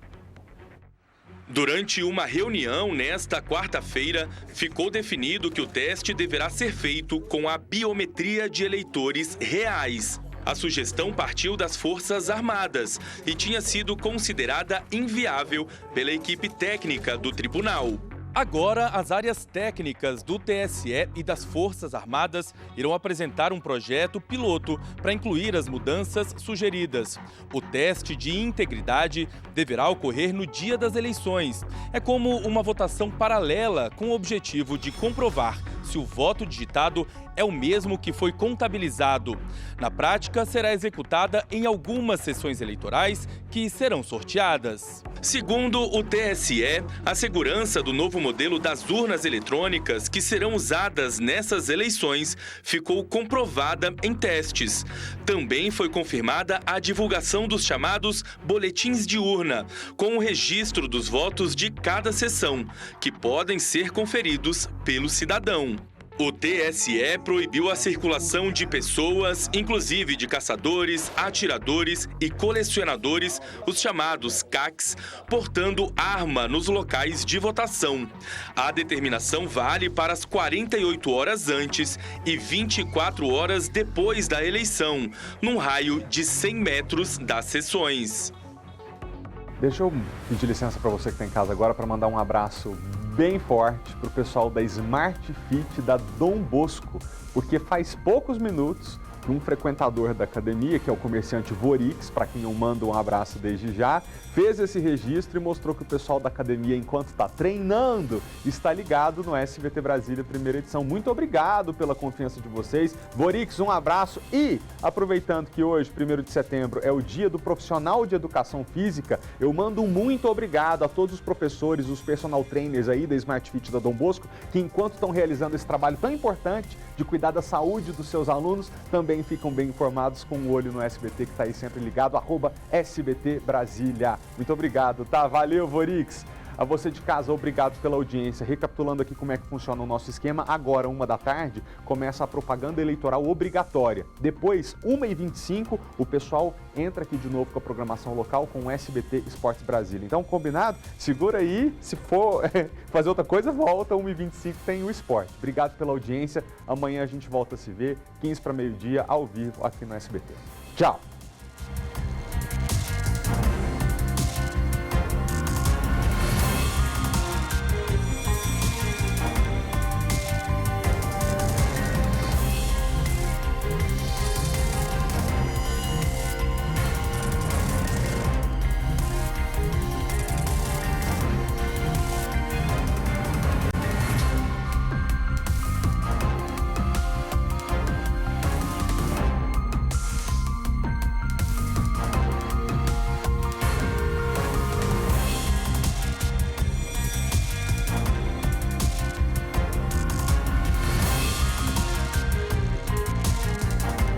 Durante uma reunião nesta quarta-feira, ficou definido que o teste deverá ser feito com a biometria de eleitores reais. A sugestão partiu das Forças Armadas e tinha sido considerada inviável pela equipe técnica do tribunal. Agora, as áreas técnicas do TSE e das Forças Armadas irão apresentar um projeto piloto para incluir as mudanças sugeridas. O teste de integridade deverá ocorrer no dia das eleições. É como uma votação paralela com o objetivo de comprovar se o voto digitado é o mesmo que foi contabilizado. Na prática, será executada em algumas sessões eleitorais que serão sorteadas. Segundo o TSE, a segurança do novo modelo das urnas eletrônicas que serão usadas nessas eleições ficou comprovada em testes. Também foi confirmada a divulgação dos chamados boletins de urna, com o registro dos votos de cada sessão, que podem ser conferidos pelo cidadão. O TSE proibiu a circulação de pessoas, inclusive de caçadores, atiradores e colecionadores, os chamados CACs, portando arma nos locais de votação. A determinação vale para as 48 horas antes e 24 horas depois da eleição, num raio de 100 metros das sessões. Deixa eu pedir licença para você que está em casa agora para mandar um abraço bem forte para o pessoal da Smart Fit da Dom Bosco, porque faz poucos minutos que um frequentador da academia, que é o comerciante Vorix, para quem eu mando um abraço desde já, fez esse registro e mostrou que o pessoal da academia, enquanto está treinando, está ligado no SBT Brasília, primeira edição. Muito obrigado pela confiança de vocês. Vorix, um abraço e, aproveitando que hoje, 1º de setembro, é o dia do profissional de educação física, eu mando um muito obrigado a todos os professores, os personal trainers aí da Smart Fit da Dom Bosco, que enquanto estão realizando esse trabalho tão importante de cuidar da saúde dos seus alunos, também ficam bem informados com o olho no SBT, que está aí sempre ligado, @SBT Brasília. Muito obrigado, tá? Valeu, Vorix! A você de casa, obrigado pela audiência. Recapitulando aqui como é que funciona o nosso esquema, agora, 1 da tarde, começa a propaganda eleitoral obrigatória. Depois, 1h25, o pessoal entra aqui de novo com a programação local com o SBT Esportes Brasília. Então, combinado? Segura aí, se for fazer outra coisa, volta, 1h25 tem o esporte. Obrigado pela audiência, amanhã a gente volta a se ver, 15 para meio-dia, ao vivo, aqui no SBT. Tchau!